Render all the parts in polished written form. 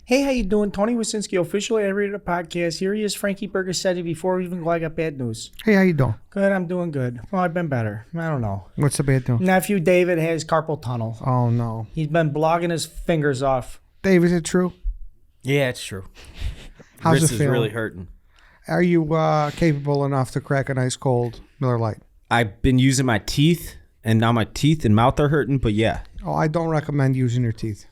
Hey, how you doing? Tony Wasinski, officially editor of the podcast. Here he is, Frankie Bergasetti, before we even go, I got bad news. Hey, how you doing? Good, I'm doing good. Well, I've been better. I don't know. What's the bad news? Nephew David has carpal tunnel. Oh, no. He's been blogging his fingers off. Dave, is it true? Yeah, it's true. How's Wrist it is feel? really hurting. Are you capable enough to crack an ice cold Miller Lite? I've been using my teeth, and now my teeth and mouth are hurting, but yeah. Oh, I don't recommend using your teeth.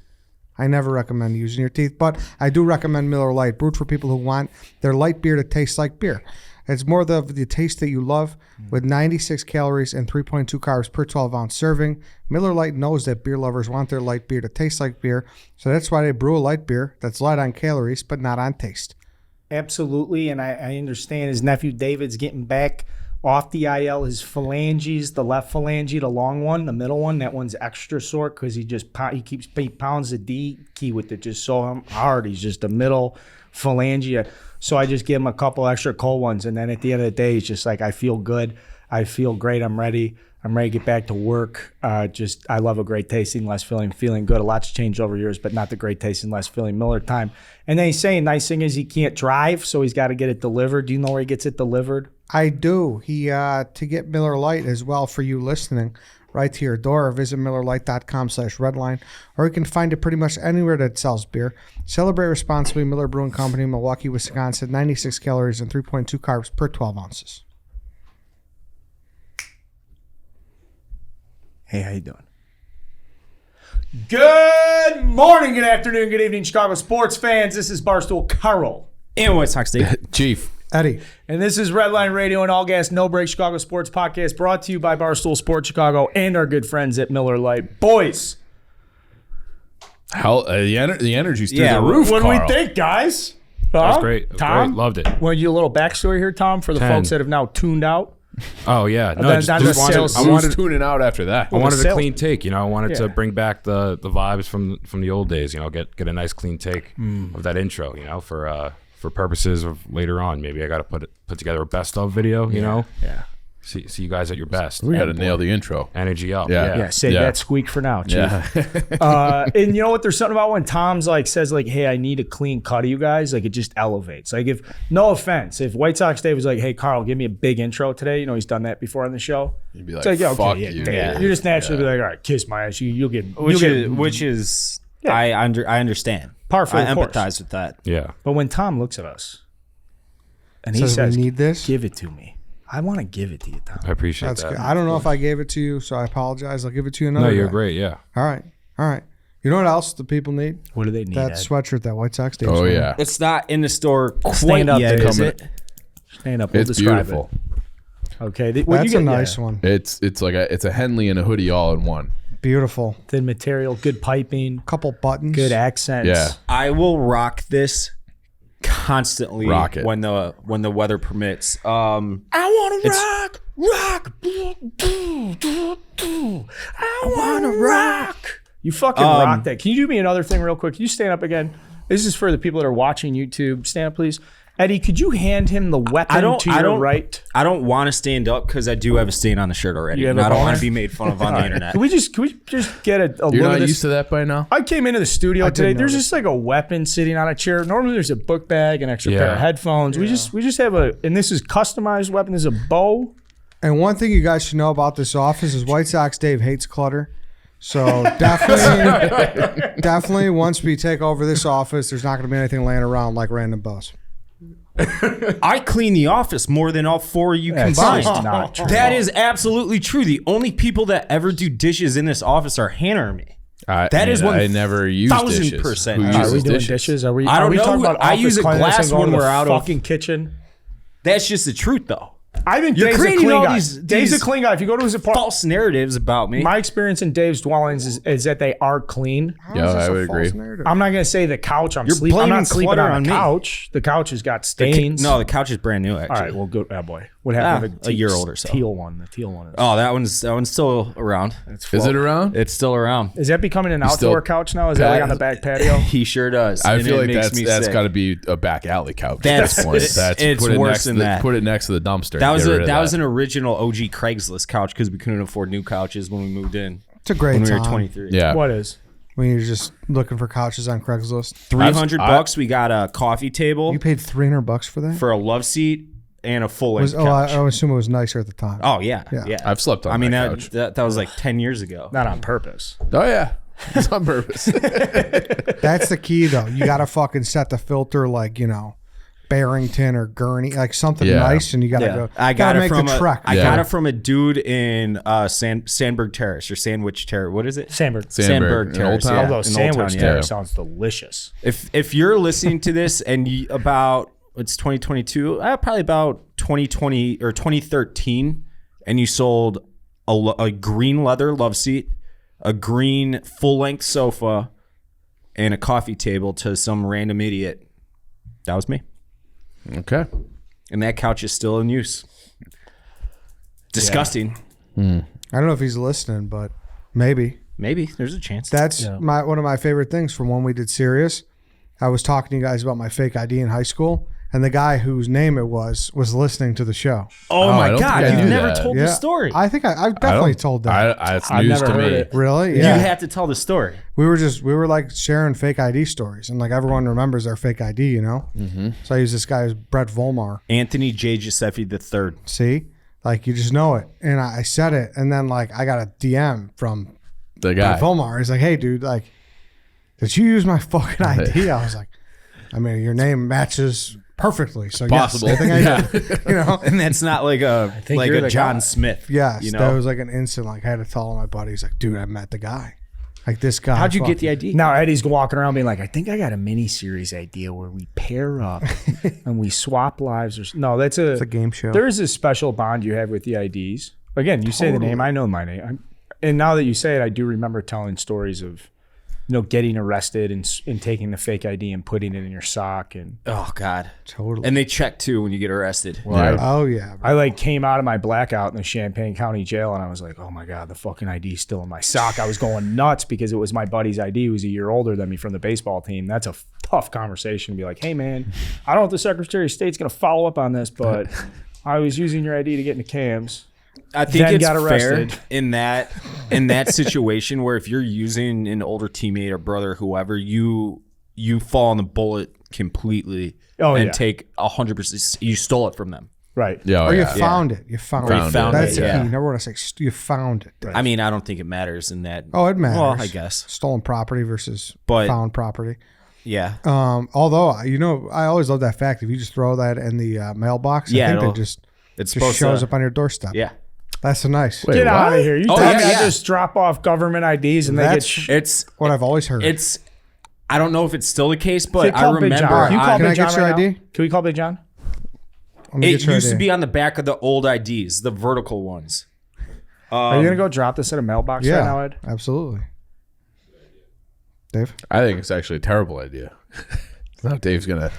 I never recommend using your teeth, but I do recommend Miller Lite, brewed for people who want their light beer to taste like beer. It's more the taste that you love, with 96 calories and 3.2 carbs per 12-ounce serving. Miller Lite knows that beer lovers want their light beer to taste like beer, so that's why they brew a light beer that's light on calories but not on taste. Absolutely, and I understand his nephew David's getting back off the IL. His phalanges, the left phalange, the long one, the middle one, that one's extra sore because he pounds the D key with it just so hard. He's just a middle phalange. So I just give him a couple extra cold ones, and then at the end of the day, he's just like, I feel good, I feel great, I'm ready to get back to work. I love a great tasting, less filling, feeling good. A lot's changed over years, but not the great tasting, less filling Miller time. And then he's saying, nice thing is he can't drive, so he's got to get it delivered. Do you know where he gets it delivered? I do. He to get Miller Lite as well for you listening, right to your door. Visit MillerLite.com/redline, or you can find it pretty much anywhere that sells beer. Celebrate responsibly. Miller Brewing Company, Milwaukee, Wisconsin. 96 calories and 3.2 carbs per 12 ounces. Hey, how you doing? Good morning, good afternoon, good evening, Chicago sports fans. This is Barstool Carl. And White Sox Dave. Chief. Eddie. And this is Redline Radio, and all gas, no break Chicago sports podcast, brought to you by Barstool Sports Chicago and our good friends at Miller Lite. Boys, Hell, the energy's through the roof, what do Carl. we think, guys? That was great. That was Tom? great. Loved it. Want to do a little backstory here, Tom, for the 10. folks that have now tuned out? Oh, yeah. No, Then just not the wanted, sales. I Who's wanted, tuning out after that? I wanted a sales- clean take. I wanted Yeah. to bring back the vibes from the old days. Get a nice clean take of that intro. For purposes of later on, maybe I got to put together a best of video. Yeah. See you guys at your best. We got to nail the intro. Energy up. Yeah. Yeah, save that squeak for now, Chief. Yeah. And you know what? There's something about when Tom's says hey, I need a clean cut of you guys. It just elevates. If no offense, if White Sox Dave was like, hey, Carl, give me a big intro today. He's done that before on the show. You'd be like, It's like, fuck yeah, you. yeah. You just naturally be like, all right, kiss my ass. You'll get Which is Yeah. I understand. Par I of course. empathize with that. Yeah. But when Tom looks at us and he Says, says, we need this. give it to me. I want to give it to you, Tom. I appreciate That's that. good. I don't know if I gave it to you, so I apologize. I'll give it to you another No, you're day. great. Yeah. All right. You know what else the people need? What do they need? That Ed? sweatshirt that White Sox Dave. Oh, yeah. It's not in the store quite Stand up, yet, Dave. is it? Stand up. We'll It's describe beautiful. it. Okay. What That's you a get? nice Yeah. one. It's like a Henley and a hoodie all in one. Beautiful. Thin material, good piping, Couple buttons. good accents. Yeah. I will rock this constantly Rock it. when the weather permits. I want to rock. I want to rock. You fucking rock that. Can you do me another thing real quick? Can you stand up again? This is for the people that are watching YouTube. Stand up, please. Eddie, could you hand him the weapon to your right? I don't want to stand up because I do have a stain on the shirt already. You have And a I don't boner? want to be made fun of on the internet. Can we just get a You're look not at this? used to that by now? I came into the studio today. didn't There's notice. just a weapon sitting on a chair. Normally there's a book bag, an extra pair of Yeah. headphones. We just have and this is customized weapon. This is a bow. And one thing you guys should know about this office is White Sox Dave hates clutter. So definitely once we take over this office, there's not going to be anything laying around like random buzz. I clean the office more than all four of you That's combined. just not true. That is absolutely true. The only people that ever do dishes in this office are Hannah or me. That is I never use 1000%. dishes. Who Are Are uses we doing dishes? dishes? Are we? I don't are we know. talking about I office use a cleanliness glass and going when to we're the out of- fucking kitchen. That's just the truth, though. I think You're Dave's a creating clean all guy. these Dave's a clean guy. If you go to his apartment, False narratives about me. my experience in Dave's dwellings is that they are clean. Yeah, How is this I a would false agree. narrative? I'm not going to say the couch. I'm You're sleeping. I'm blaming not sleeping clutter on on the me. couch. The couch has got stains. No, the couch is brand new, actually. All right, well, good. Oh boy, what happened? A year old or so. Teal one. The teal one. Oh, that one's still around. Is it around? It's still around. Is that becoming an still- outdoor couch now? Is that like on the back patio? He sure does. I and feel it like makes me that's sick. got to be a back alley couch. That's- at this point. it's put it worse next than to the, that. Put it next to the dumpster. That was Get rid of that was an original OG Craigslist couch because we couldn't afford new couches when we moved in It's a great when we were time. 23. Yeah. What is? when you're just looking for couches on Craigslist? $300. We got a coffee table You paid $300 for that? for a love seat and a full length I couch. assume it was nicer at the time. Oh yeah, Yeah. yeah. I've slept on I mean that that, couch. that that was like 10 years ago. Not on purpose. Oh yeah, it's on purpose. That's the key, though. You got to fucking set the filter like, Barrington or Gurney, like something Yeah. nice, and you got to go. I got gotta it make from the trek. I Yeah. got it from a dude in Sandberg Terrace or Sandwich Terrace. What is it? Sandberg. Sandberg in Old Terrace. Town? Yeah, Although in Old sandwich Town, there yeah. sounds delicious. If you're listening to this and it's 2022, probably about 2020 or 2013, and you sold a green leather love seat, a green full length sofa, and a coffee table to some random idiot, that was me. Okay. And that couch is still in use. Disgusting. I don't know if he's listening, but maybe. Maybe there's a chance. That's one of my favorite things from when we did Sirius. I was talking to you guys about my fake ID in high school, and the guy whose name it was listening to the show. oh I my don't God, think I you've knew never that. told the story. I think I've definitely told that. It's I've news never to heard me. it. Really? You Yeah. have to tell the story. We were like sharing fake ID stories, and like everyone remembers our fake ID, Mm-hmm. So I use this guy as Brett Volmar. Anthony J. Giuseppe III. See, like you just know it, and I said it, and then like I got a DM from The guy. Brett Volmar. He's like, "Hey, dude, like, did you use my fucking ID?" I was like, "I mean, your name matches perfectly, so Possible. yes, I think I did." And that's not like think you're the John guy. Smith. Yes, You know? that was like an instant. Like I had to tell my buddy. He's like, "Dude, I met the guy. Like this guy." How'd you get the fucking- ID? Now Eddie's walking around being like, I think I got a mini series idea where we pair up and we swap lives. No, that's It's a game show. There is a special bond you have with the IDs. Again, you say the name, I know my name. And now that you say it, I do remember telling stories of, getting arrested and taking the fake ID and putting it in your sock. And Oh God. Totally. And they check too when you get arrested. Oh yeah. I like came out of my blackout in the Champaign County jail, and I was like, oh my God, the fucking ID's still in my sock. I was going nuts because it was my buddy's ID who was a year older than me from the baseball team. That's a tough conversation to be like, hey man, I don't know if the Secretary of State's going to follow up on this, but I was using your ID to get into cams. I think Then it's got fair arrested. in that situation where if you're using an older teammate or brother, whoever, you fall on the bullet completely and yeah. take 100%. You stole it from them. Right. Yeah, Or you yeah. found it. You found Or it. you found That's it, the yeah. key. Never want to say you found it. I mean, I don't think it matters in that. Oh, it matters. Well, I guess. Stolen property versus But- found property. Yeah. Although I always love that fact. If you just throw that in the mailbox, Yeah, I think it'll- it just It's just supposed shows to. up on your doorstep. Yeah. That's nice. Wait, Get what? out of here. You Oh, tell me yeah, I yeah. just drop off government IDs and they get That's- It's What I've always heard. I don't know if it's still the case, but I Call Big remember John. Can you call Can I Big John get your right ID? now? Can we call Big John? Let me it get your used to idea. be on the back of the old IDs, the vertical ones. Are you going to go drop this in a mailbox right now, Ed? absolutely. Dave? I think it's actually a terrible idea. Now Dave's gonna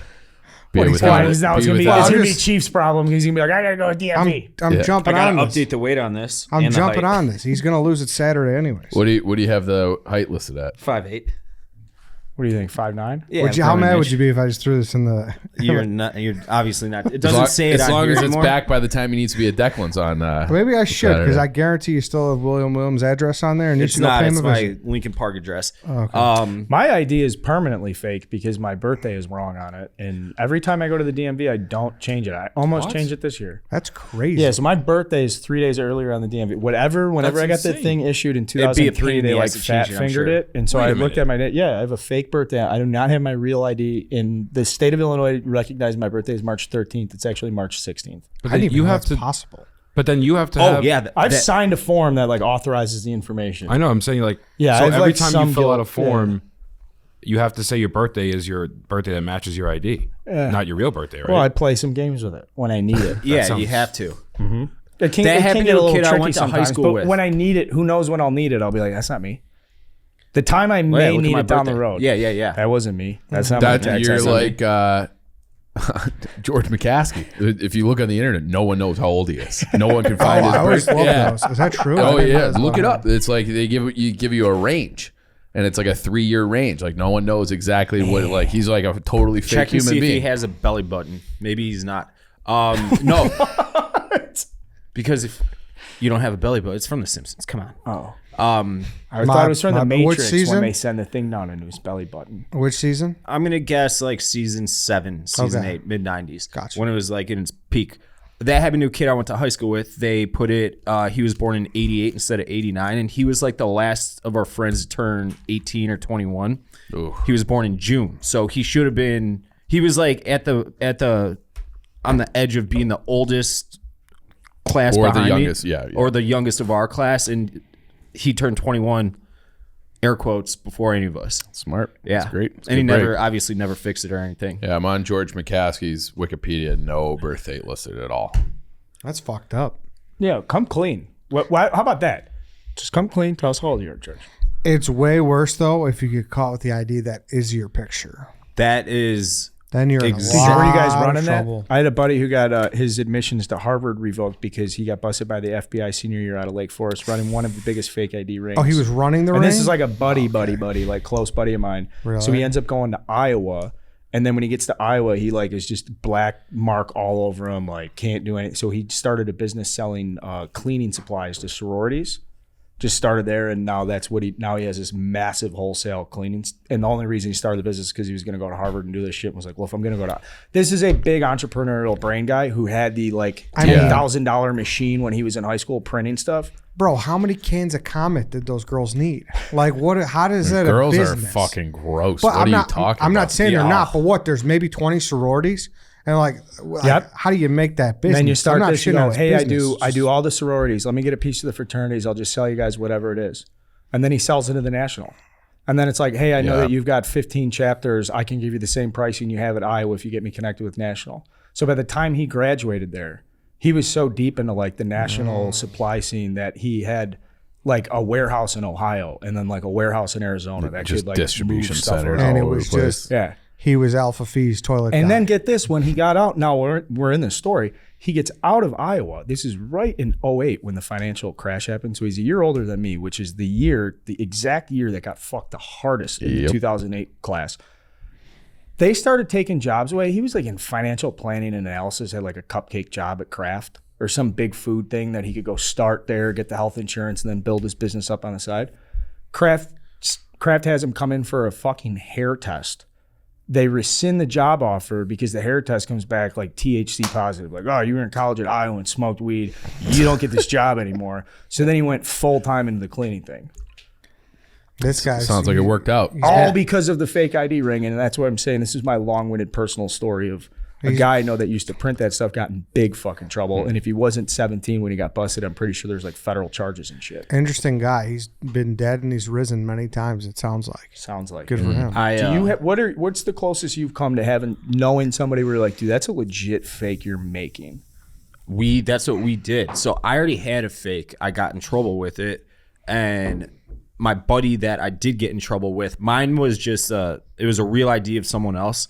be What, with he's Why? him- Now it's be going to with be, him. it's gonna be just- Chief's problem. He's going to be like, I got to go with DMV. I'm Yeah. jumping I gotta on this. update the weight on this. I'm and the jumping height. on this. He's going to lose it Saturday anyways. What do you have the height listed at? 5'8". What do you think, 5'9"? Yeah. How probably mad an would inch. you be if I just threw this in the? You're not. You're obviously not. It As doesn't long- say it as on long here as it's anymore. back by the time he needs to be at Declan's on. Maybe I should because Saturday. I guarantee you still have William Williams' address on there, and you It's should go not. pay him It's a my visit. Lincoln Park address. Okay. My ID is permanently fake because my birthday is wrong on it. And every time I go to the DMV, I don't change it. I almost changed it this year. That's crazy. Yeah, so my birthday is 3 days earlier on the DMV. Whenever That's I got the insane. thing issued in It'd be a pain 2003, in they the like ass to fat change it, I'm fingered sure. it. And so Wait I a looked minute. at my I have a fake birthday. I do not have my real ID. In the state of Illinois, recognized my birthday is March 13th. It's actually March 16th. But I then didn't even you know have that's to. possible. But then you have to. Oh have, yeah. I've signed a form that like authorizes the information. I know. I'm saying like. Yeah, So I've, every like, time some you fill out a guilt- form, you have to say your birthday is your birthday that matches your ID, not your real birthday, right? Well, I play some games with it when I need it. Yeah, sounds- you have to. It can, That it happened can to get a a little kid I tricky went to high sometimes, school but with. when I need it, who knows when I'll need it? I'll be like, that's not me. The time I Yeah, may look at need my it down the birthday. road. Yeah. That wasn't me. That's not my That tax. you're That's not me. like George McCaskey. If you look on the internet, no one knows how old he is. No one can find his I always birthday. love Yeah. those. Is that true? Oh I didn't yeah, know look it that. up. It's like they give you a range, and it's like a 3-year range. Like no one knows exactly what. Like he's like a totally fake Check and human see if he being. has a belly button. Maybe he's not. No. Because if you don't have a belly button, it's from The Simpsons. Come on. Oh. I thought it was from the which Matrix season? when they send the thing down into his belly button. Which season? I'm gonna guess like season 7, season Okay. 8, mid 90s. Gotcha. When it was like in its peak. That happened to a kid I went to high school with. They put it. He was born in 88 instead of 89, and he was like the last of our friends to turn 18 or 21. Ooh. He was born in June, so he should have been. He was like on the edge of being the oldest class Or the behind me, youngest, yeah. or the youngest of our class, and he turned 21, air quotes, before any of us. Smart. Yeah, That's great. It's a and he good break. obviously never fixed it or anything. Yeah, I'm on George McCaskey's Wikipedia. No birth date listed at all. That's fucked up. Yeah, come clean. How about that? Just come clean. Tell us how old you are, George. It's way worse though if you get caught with the ID that is your picture. That is. Then you're in a Exactly. lot Were you guys of running that? trouble. I had a buddy who got his admissions to Harvard revoked because he got busted by the FBI senior year out of Lake Forest running one of the biggest fake ID rings. Oh, he was running the And ring? this is like a buddy, like close buddy of mine. Really? So he ends up going to Iowa. And then when he gets to Iowa, he like is just black mark all over him, like can't do anything. So he started a business selling cleaning supplies to sororities. Just started there, and now he has this massive wholesale cleaning. And the only reason he started the business is because he was going to go to Harvard and do this shit. And was like, well, if I'm going to go to, this is a big entrepreneurial brain guy who had the like $10,000 machine when he was in high school printing stuff. Bro, how many cans of Comet did those girls need? Like, what? How does that Girls a are business? fucking gross. But What are you talking about? I'm not saying they're Yeah. not, but what? There's maybe 20 sororities, and like, Yep. how do you make that business? And then you start I'm not this, you shitting on go, his hey, business. I do all the sororities. Let me get a piece of the fraternities. I'll just sell you guys whatever it is. And then he sells it to the national. And then it's like, hey, I know Yeah. that you've got 15 chapters. I can give you the same pricing you have at Iowa if you get me connected with national. So by the time he graduated there, he was so deep into like the national supply scene that he had like a warehouse in Ohio and then like a warehouse in Arizona that Just could like distribution move stuff centers around. And it all over was the place. just Yeah. he was Alpha Phi's toilet. And guy. then get this, when he got out, now we're in this story, he gets out of Iowa. This is right in 08 when the financial crash happened. So he's a year older than me, which is the exact year that got fucked the hardest in the 2008 class. They started taking jobs away. He was like in financial planning and analysis, had like a cupcake job at Kraft or some big food thing that he could go start there, get the health insurance, and then build his business up on the side. Kraft has him come in for a fucking hair test. They rescind the job offer because the hair test comes back like THC positive. Like, oh, you were in college at Iowa and smoked weed. You don't get this job anymore. So then he went full time into the cleaning thing. this guy Sounds like it worked out. All because of the fake ID ring. And that's what I'm saying. This is my long-winded personal story of a guy I know that used to print that stuff, got in big fucking trouble. And if he wasn't 17 when he got busted, I'm pretty sure there's like federal charges and shit. Interesting guy. He's been dead and he's risen many times. It sounds like. Sounds like Good it. for him. Do you what's the closest you've come to having knowing somebody where you're like, dude, that's a legit fake you're making? That's what we did. So I already had a fake. I got in trouble with it, and my buddy that I did get in trouble with, mine was just it was a real ID of someone else.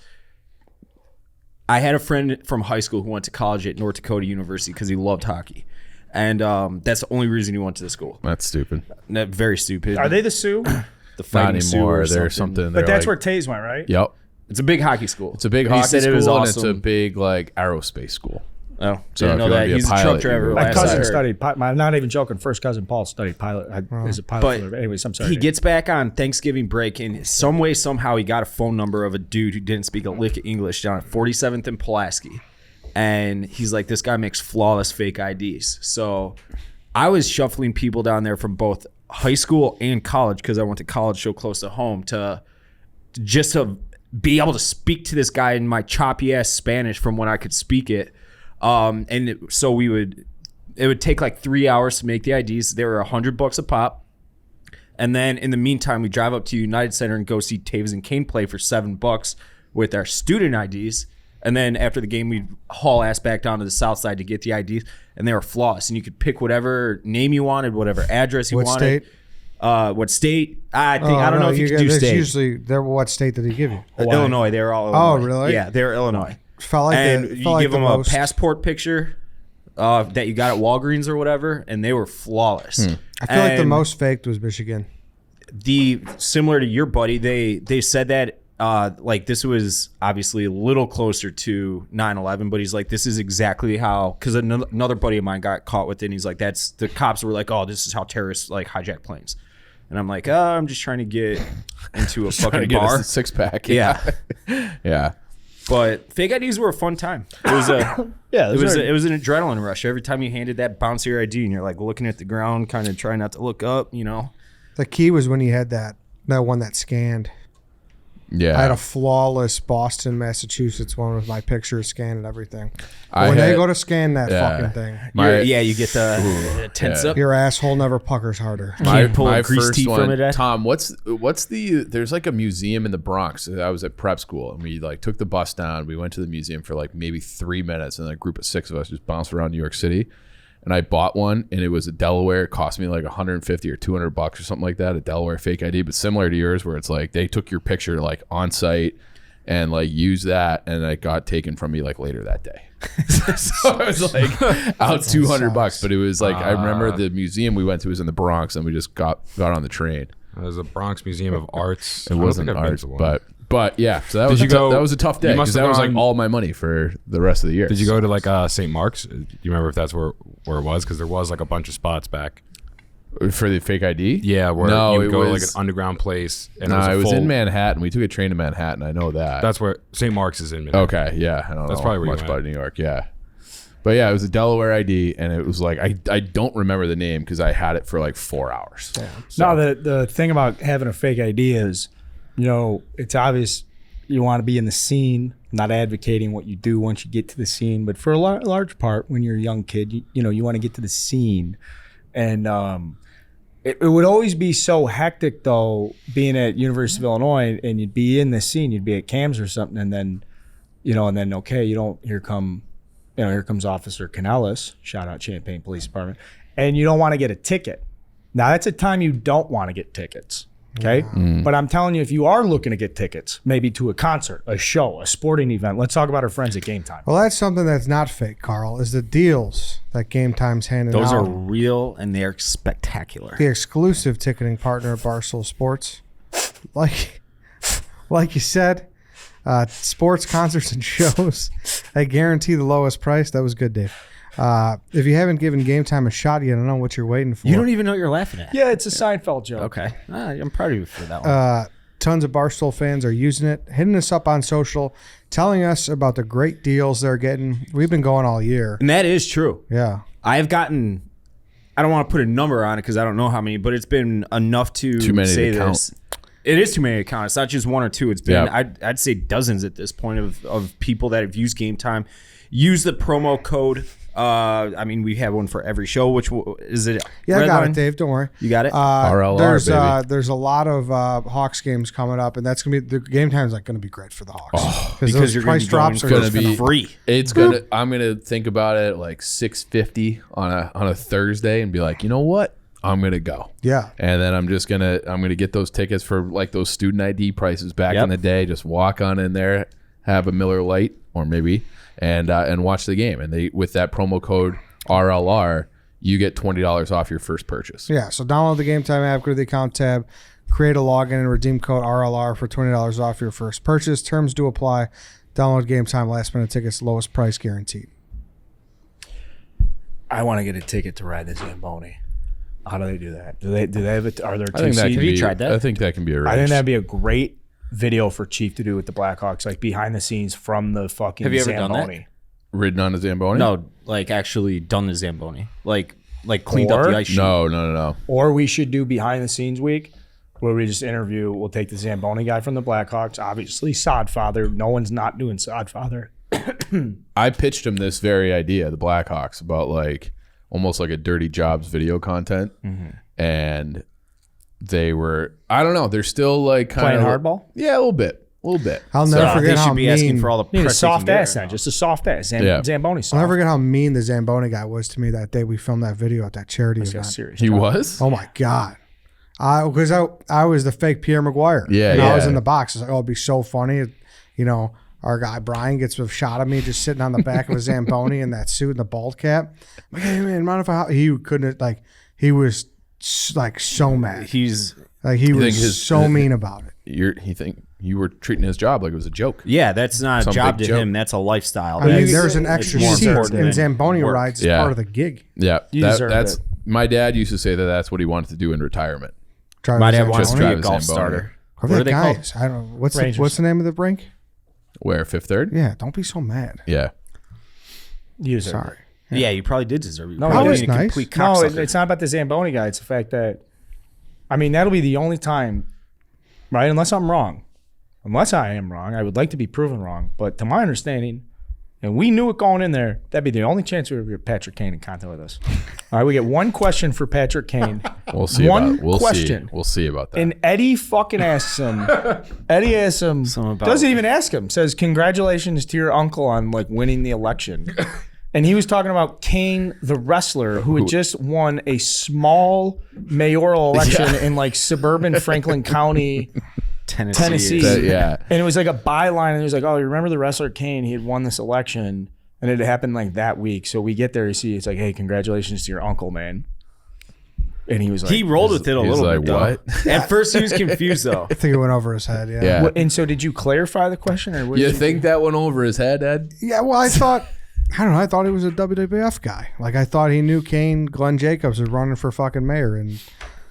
I had a friend from high school who went to college at North Dakota University because he loved hockey, and that's the only reason he went to the school. That's stupid. Very stupid. Are they the Sioux? the Not Fighting Sioux anymore. or There's something. But that's like, where Taze went, right? Yep. It's a big hockey school. It's a big He hockey said school, it was and awesome. it's a big like aerospace school. Oh, So didn't if know you wanna that. be a He's a truck pilot, driver. you're- My last I cousin heard. studied. I'm not even joking. First cousin Paul studied pilot as a pilot. But Anyways, I'm sorry. he gets back on Thanksgiving break, and some way, somehow, he got a phone number of a dude who didn't speak a lick of English down at 47th and Pulaski. And he's like, this guy makes flawless fake IDs. So I was shuffling people down there from both high school and college, because I went to college so close to home, to be able to speak to this guy in my choppy ass Spanish from when I could speak it. So it would take like 3 hours to make the IDs. They were $100 a pop. And then in the meantime, we drive up to United Center and go see Taves and Kane play for $7 with our student IDs. And then after the game, we'd haul ass back down to the south side to get the IDs. And they were flawless. And you could pick whatever name you wanted, whatever address you What wanted. state? What state? I don't know if you could do that's state. Usually, what state did he give you? Illinois. They were all Illinois. Oh, really? Yeah, they were Illinois. Felt like And the, you felt like give the them a most- passport picture that you got at Walgreens or whatever, and they were flawless. I feel like the And most faked was Michigan. similar to your buddy, they said that like this was obviously a little closer to 9/11, but he's like, this is exactly how, because another buddy of mine got caught with it, and he's like, that's the cops were like, oh, this is how terrorists like hijack planes. And I'm like, I'm just trying to get into a fucking bar. A six pack. Yeah. Yeah. But fake IDs were a fun time. It was a Yeah, it was an adrenaline rush. Every time you handed that bouncier ID and you're like looking at the ground, kind of trying not to look up, you know. The key was when you had that one that scanned. Yeah. I had a flawless Boston, Massachusetts one with my picture scanned and everything. I When they had- go to scan that Yeah. fucking thing, You get the tense up. your asshole never puckers harder. Can't pull a grease tee from it, eh? Tom, what's the there's like a museum in the Bronx. I was at prep school and we like took the bus down. We went to the museum for like maybe 3 minutes and a group of 6 of us just bounced around New York City. And I bought one and it was a Delaware. It cost me like $150 or $200 or something like that, a Delaware fake ID, but similar to yours where it's like they took your picture like on site and like used that and it got taken from me like later that day. So I was like out $200, but it was like I remember the museum we went to was in the Bronx and we just got on the train. There's a Bronx Museum of Arts. It wasn't art, but yeah. So that was you go- that was a tough day you must because that have was like gone- all my money for the rest of the year. Did you go to like St. Mark's? Do you remember if that's where it was? Because there was like a bunch of spots back. for the fake ID? Yeah, where No, you would it go to was- like an underground place. And No, it it was full, in Manhattan. We took a train to Manhattan. I know that. That's where St. Mark's is in Manhattan. Okay, yeah. I don't That's know probably where you much went. about New York. Yeah, but yeah, it was a Delaware ID, and it was like I don't remember the name because I had it for like 4 hours. No, the thing about having a fake ID is, you know, it's obvious you want to be in the scene. Not advocating what you do once you get to the scene, but for a large part, when you're a young kid, you want to get to the scene, and it would always be so hectic though, being at University of Illinois, and you'd be in the scene, you'd be at CAMS or something, and then, okay, here comes Officer Canellis, shout out Champaign Police Department, and you don't want to get a ticket. Now that's a time you don't want to get tickets. Okay. But I'm telling you, if you are looking to get tickets, maybe to a concert, a show, a sporting event, let's talk about our friends at Game Time. Well, that's something that's not fake, Carl, is the deals that Game Time's handing Those out. are real and they're spectacular. The exclusive ticketing partner of Barstool Sports. Like you said, sports, concerts, and shows. I guarantee the lowest price. That was good, Dave. If you haven't given Game Time a shot yet, I don't know what you're waiting for. You don't even know what you're laughing at. Yeah, it's a Seinfeld joke. Okay. I'm proud of you for that one. Tons of Barstool fans are using it, hitting us up on social, telling us about the great deals they're getting. We've been going all year. And that is true. Yeah. I've gotten, I don't want to put a number on it because I don't know how many, but it's been enough to Too many say to count. this. It is too many to count. It's not just one or two. It's been, Yep. I'd say dozens at this point of people that have used Game Time. Use the promo code. We have one for every show. Which is it? Yeah, I got Redline? it, Dave. Don't worry. You got it? RLR, There's a lot of Hawks games coming up, and that's gonna be the Game Time's like gonna be great for the Hawks because those you're price going drops to are be just gonna be free. It's gonna. I'm gonna think about it like $650 on a Thursday and be like, you know what? I'm gonna go. Yeah. And then I'm gonna get those tickets for like those student ID prices back in the day. Just walk on in there, have a Miller Lite or maybe, and watch the game. And with that promo code RLR, you get $20 off your first purchase. Yeah, so download the Game Time app, go to the account tab, create a login, and redeem code RLR for $20 off your first purchase. Terms do apply. Download Game Time, last minute tickets, lowest price guaranteed. I want to get a ticket to ride the Zamboni. How do they do that? Do they have it? Are there I two think that seats? can be. tried that? I think that can be arranged. I think that'd be a great video for Chief to do with the Blackhawks, like behind the scenes from the fucking Have you ever Zamboni. done that? Ridden on a Zamboni? No, like actually done the Zamboni. Like cleaned up Or- the ice sheet. No. Or we should do behind the scenes week where we just interview. We'll take the Zamboni guy from the Blackhawks, obviously Sodfather. No one's not doing Sodfather. I pitched him this very idea, the Blackhawks, about like almost like a Dirty Jobs video content, and they were. I don't know. They're still like kind Playing of hardball? Yeah, a little bit. I'll So never they forget how should be asking mean. for all the You need a press they can soft get ass right now, now. just a soft ass. Yeah. Zamboni I'll soft. never forget how mean the Zamboni guy was to me that day we filmed that video at that charity That's a event. serious He job. was. Oh my God. Because I was the fake Pierre Maguire. Yeah, and I was yeah. in the box. I was like, oh, it'd be so funny. You know, our guy Brian gets a shot of me just sitting on the back of a Zamboni in that suit and the bald cap. I'm like, hey man, mind if I? He couldn't like. He was like so mad. He's Like he think was his- so mean about it. You think you were treating his job like it was a joke. Yeah, that's not a Some job big to joke. him. That's a lifestyle. I mean, That's- there's an extra it's more seat important in than Zamboni work. rides as Yeah. part of the gig. Yeah, You deserved that's it. my dad used to say that's what he wanted to do in retirement. Drive My a dad wants to Zamboni. be a drive a golf Zamboni. starter. What What are are they they called? guys? I don't know. What's Rangers. the name of the brink? Where Fifth Third? Yeah, don't be so mad. Yeah. You deserved Sorry. Yeah, you probably did deserve it. No, Probably it was being a nice. complete No, cocksucker. it's not about the Zamboni guy. It's the fact that, I mean, that'll be the only time, right? Unless I'm wrong. Unless I am wrong. I would like to be proven wrong. But to my understanding, and we knew it going in there, that'd be the only chance we would get Patrick Kane in contact with us. All right, we get one question for Patrick Kane. We'll see. One We'll question. See. We'll see about that. And Eddie fucking asks him. Eddie asks him. Something about- Doesn't even ask him. Says congratulations to your uncle on like winning the election. And he was talking about Kane, the wrestler, who had just won a small mayoral election in like suburban Franklin County, Tennessee. Yeah. And it was like a byline, and he was like, "Oh, you remember the wrestler Kane? He had won this election, and it happened like that week." So we get there, you see, it's like, "Hey, congratulations to your uncle, man." And he was like, He rolled with it a He's little like, bit, though. what? At first, he was confused, though. I think it went over his head. Yeah. Yeah. What- and so, did you clarify the question, or what You did think that went over his head, Ed? Yeah, well, I thought, I don't know, I thought he was a WWF guy. Like, I thought he knew Kane Glenn Jacobs was running for fucking mayor in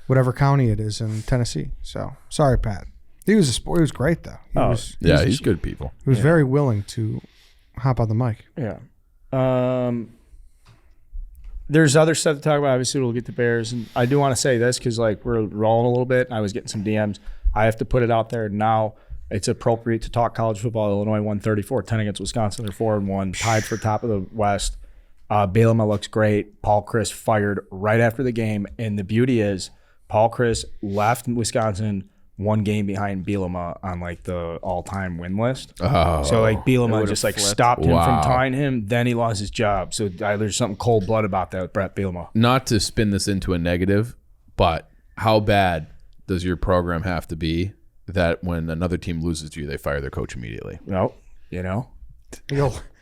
whatever county it is in Tennessee. So, sorry, Pat. He was a sport. He was great, though. He was, Yeah, he's good people. he was very willing to hop on the mic. Yeah. There's other stuff to talk about. Obviously, we'll get the Bears, and I do want to say this because like we're rolling a little bit. I was getting some DMs. I have to put it out there now. It's appropriate to talk college football. Illinois won 34-10 against Wisconsin. They're 4-1, tied for top of the West. Bielema looks great. Paul Chris fired right after the game, and the beauty is Paul Chris left Wisconsin one game behind Bielema on like the all-time win list. Oh. So like Bielema would've just like flipped. stopped him Wow. from tying him. Then he lost his job. So there's something cold blood about that with Brett Bielema. Not to spin this into a negative, but how bad does your program have to be that when another team loses to you, they fire their coach immediately? No, you know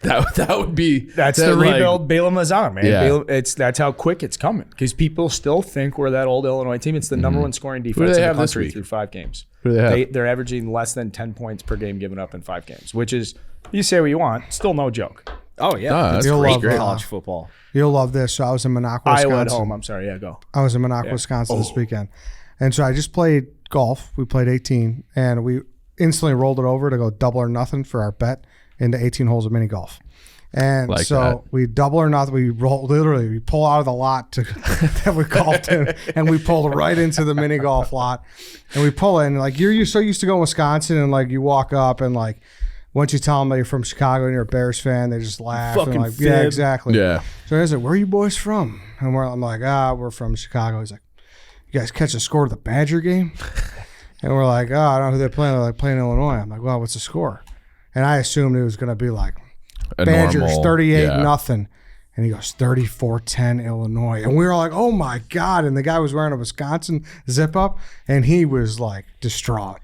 That would be that's that, the like- rebuild Bielema's on, man. Yeah. That's how quick it's coming because people still think we're that old Illinois team. It's the number one scoring do defense they in the have this country week? through 5 games. Who do they have? They're averaging less than 10 points per game given up in 5 games, which is you say what you want, still no joke. Oh, yeah. No, that's You'll great. love College football. You'll love this. So I was in Minocqua, Iowa Wisconsin. at home. I'm sorry. Yeah, go. I was in Minocqua, Wisconsin this weekend. And so I just played golf. We played 18, and we instantly rolled it over to go double or nothing for our bet into 18 holes of mini golf. And Like so that. we double or nothing. We roll literally. We pull out of the lot to, that we golfed in, and we pulled right into the mini golf lot. And we pull in like you're so used to going to Wisconsin, and like you walk up and like once you tell them that you're from Chicago and you're a Bears fan, they just laugh. Fucking and like, yeah, fib. exactly. Yeah. So he's like, "Where are you boys from?" And I'm like, we're from Chicago." He's like, "You guys catch the score of the Badger game?" And we're like, "Oh, I don't know who they're playing. They're like playing Illinois." I'm like, "Well, what's the score?" And I assumed it was going to be like A Badgers normal- 38 yeah. nothing. And he goes 34-10 Illinois. And we were like, "Oh my God." And the guy was wearing a Wisconsin zip up and he was like distraught.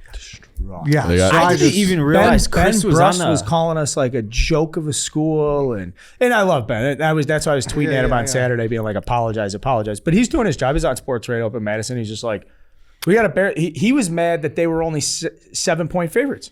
Yeah. They got- So I I didn't just, even realize Ben Chris was Brust on the... was calling us like a joke of a school, and I love Ben. That's why I was tweeting at him on Saturday, being like, apologize. But he's doing his job. He's on sports radio up in Madison. He's just like, we got to bear. He was mad that they were only 7-point favorites.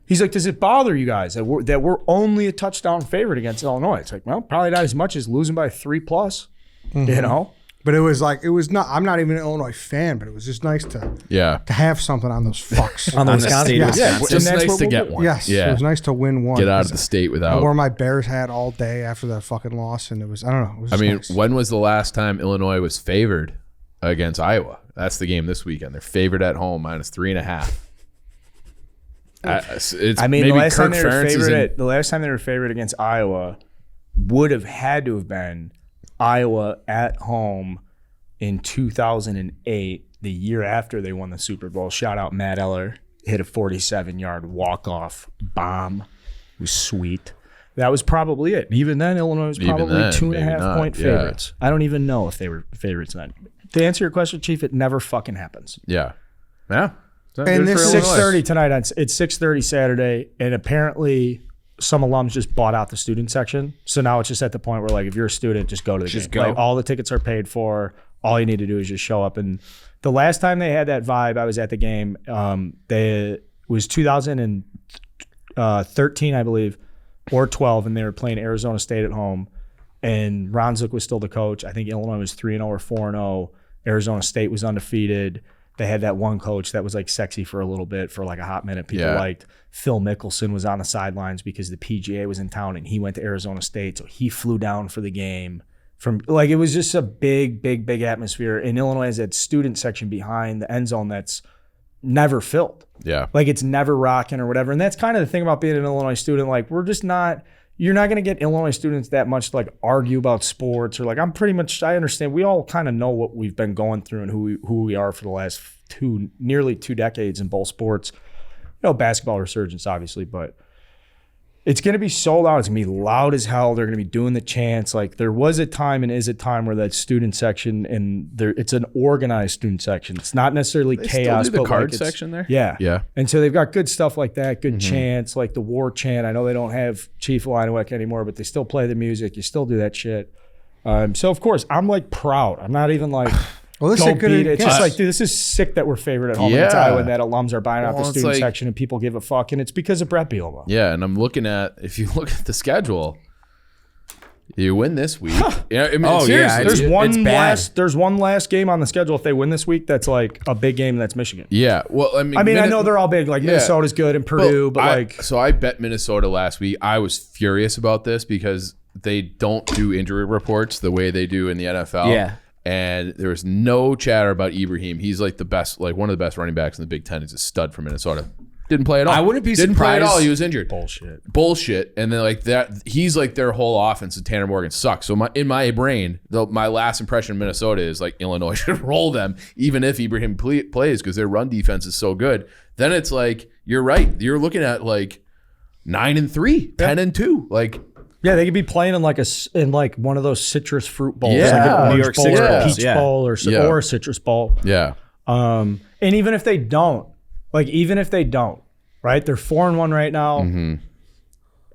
He's like, does it bother you guys that we're only a touchdown favorite against Illinois? It's like, well, probably not as much as losing by 3+. You know. but it was like, it was not, I'm not even an Illinois fan, but it was just nice to Yeah. have something on those fucks. On the on the Wisconsin. state Yeah. of Yeah, Wisconsin. Just And that's nice what to we'll get do. one. Yes. Yeah. It was nice to win one. Get out of the state I without. wore my Bears hat all day after that fucking loss, and it was, I don't know. It was I just mean, nice. when was the last time Illinois was favored against Iowa? That's the game this weekend. They're favored at home -3.5. It's I mean, maybe the last time Kirk they were Ferentz is favored in- the last time they were favored against Iowa would have had to have been Iowa at home in 2008, the year after they won the Super Bowl. Shout out Matt Eller, hit a 47-yard walk-off bomb. It was sweet. That was probably it. Even then, Illinois was Even probably then, 2.5 maybe not, point yeah. favorites. I don't even know if they were favorites then. To answer your question, Chief, it never fucking happens. Yeah. Yeah. And this Illinois. 6:30 tonight. It's 6:30 Saturday, and apparently some alums just bought out the student section. So now it's just at the point where, like, if you're a student, just go to the Just game. go. Like, all the tickets are paid for. All you need to do is just show up. And the last time they had that vibe, I was at the game. was 2013, I believe, or 12, and they were playing Arizona State at home. And Ron Zook was still the coach. I think Illinois was 3-0 or 4-0. Arizona State was undefeated. They had that one coach that was like sexy for a little bit, for like a hot minute. People liked. Phil Mickelson was on the sidelines because the PGA was in town, and he went to Arizona State, so he flew down for the game. It was just a big atmosphere. And Illinois has that student section behind the end zone that's never filled. Yeah. Like, it's never rocking or whatever. And that's kind of the thing about being an Illinois student. Like, you're not going to get Illinois students that much to like argue about sports, or like, I understand. We all kind of know what we've been going through and who we are for the last nearly 2 decades in both sports. Basketball resurgence, obviously, but it's going to be sold out. It's going to be loud as hell. They're going to be doing the chants. Like, there was a time and is a time where that student section, it's an organized student section. It's not necessarily chaos. Still do the but card like section there? Yeah. Yeah. And so they've got good stuff like that, good chants, like the war chant. I know they don't have Chief Leinweck anymore, but they still play the music. You still do that shit. So, of course, I'm like proud. I'm not even like... Well, this is Go a good. beat it. It's just yes. like, dude, this is sick that we're favored at home Yeah. against Iowa, and that alums are buying out the Well, it's student like- section, and people give a fuck, and it's because of Brett Bielema. Yeah, and I'm looking at, if you look at the schedule, you win this week. Yeah, I mean, Oh, yeah, seriously. There's one last game on the schedule if they win this week. That's like a big game. That's Michigan. Yeah, well, I mean, I know they're all big. Like, Minnesota's good and Purdue, but so I bet Minnesota last week. I was furious about this because they don't do injury reports the way they do in the NFL. Yeah. And there was no chatter about Ibrahim. He's like the best, like one of the best running backs in the Big Ten. He's a stud from Minnesota. Didn't play at all. I wouldn't be Didn't play at surprised. all. He was injured. bullshit. And then like that, he's like their whole offense. And Tanner Morgan sucks. So in my brain, my last impression of Minnesota is like Illinois should roll them, even if Ibrahim plays, because their run defense is so good. Then it's like, you're right. You're looking at like 9-3, 10-2, like. Yeah, they could be playing in like one of those citrus fruit bowls, Yeah. like an New orange York bowl City or a bowls, peach yeah. bowl or a citrus bowl. Yeah. And even if they don't, right? They're 4-1 right now. Mm-hmm.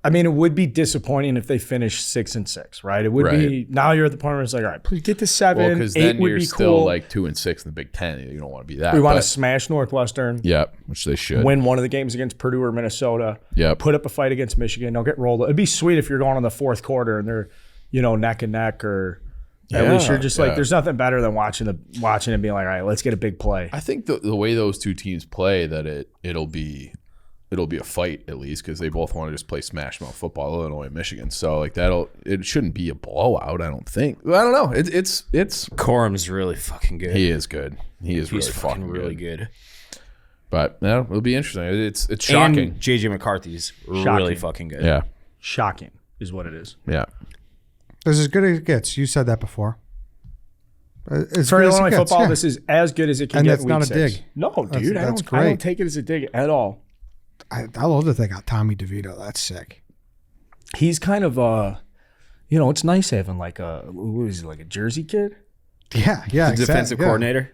I mean, it would be disappointing if they finish 6-6, right? It would be. Now you're at the point where it's like, all right, please get to 7. Well, because 8 then would you're be still cool. like 2-6 in the Big Ten. You don't want to be that. We want to but- smash Northwestern. Yeah, which they should. Win one of the games against Purdue or Minnesota. Yep. Put up a fight against Michigan. They'll get rolled. It'd be sweet if you're going in the fourth quarter and they're, neck and neck, or at least you're just like, there's nothing better than watching and being like, all right, let's get a big play. I think the way those two teams play, that it'll be a fight at least, because they both want to just play smash mouth football, Illinois and Michigan. So like it shouldn't be a blowout. I don't think. I don't know. It's Corum's really fucking good. he is good. He's really fucking really good. But no, it'll be interesting. It's shocking. And JJ McCarthy's really fucking good. Yeah. Shocking is what it is. Yeah. This is as good as it gets. You said that before. As For good as it Illinois gets, football, yeah. this is as good as it can And get. that's in not week a 6. dig. No, dude, I that's don't great. take it as a dig at all. I love that they got Tommy DeVito. That's sick. He's kind of it's nice having like a Jersey kid. Yeah, Defensive coordinator.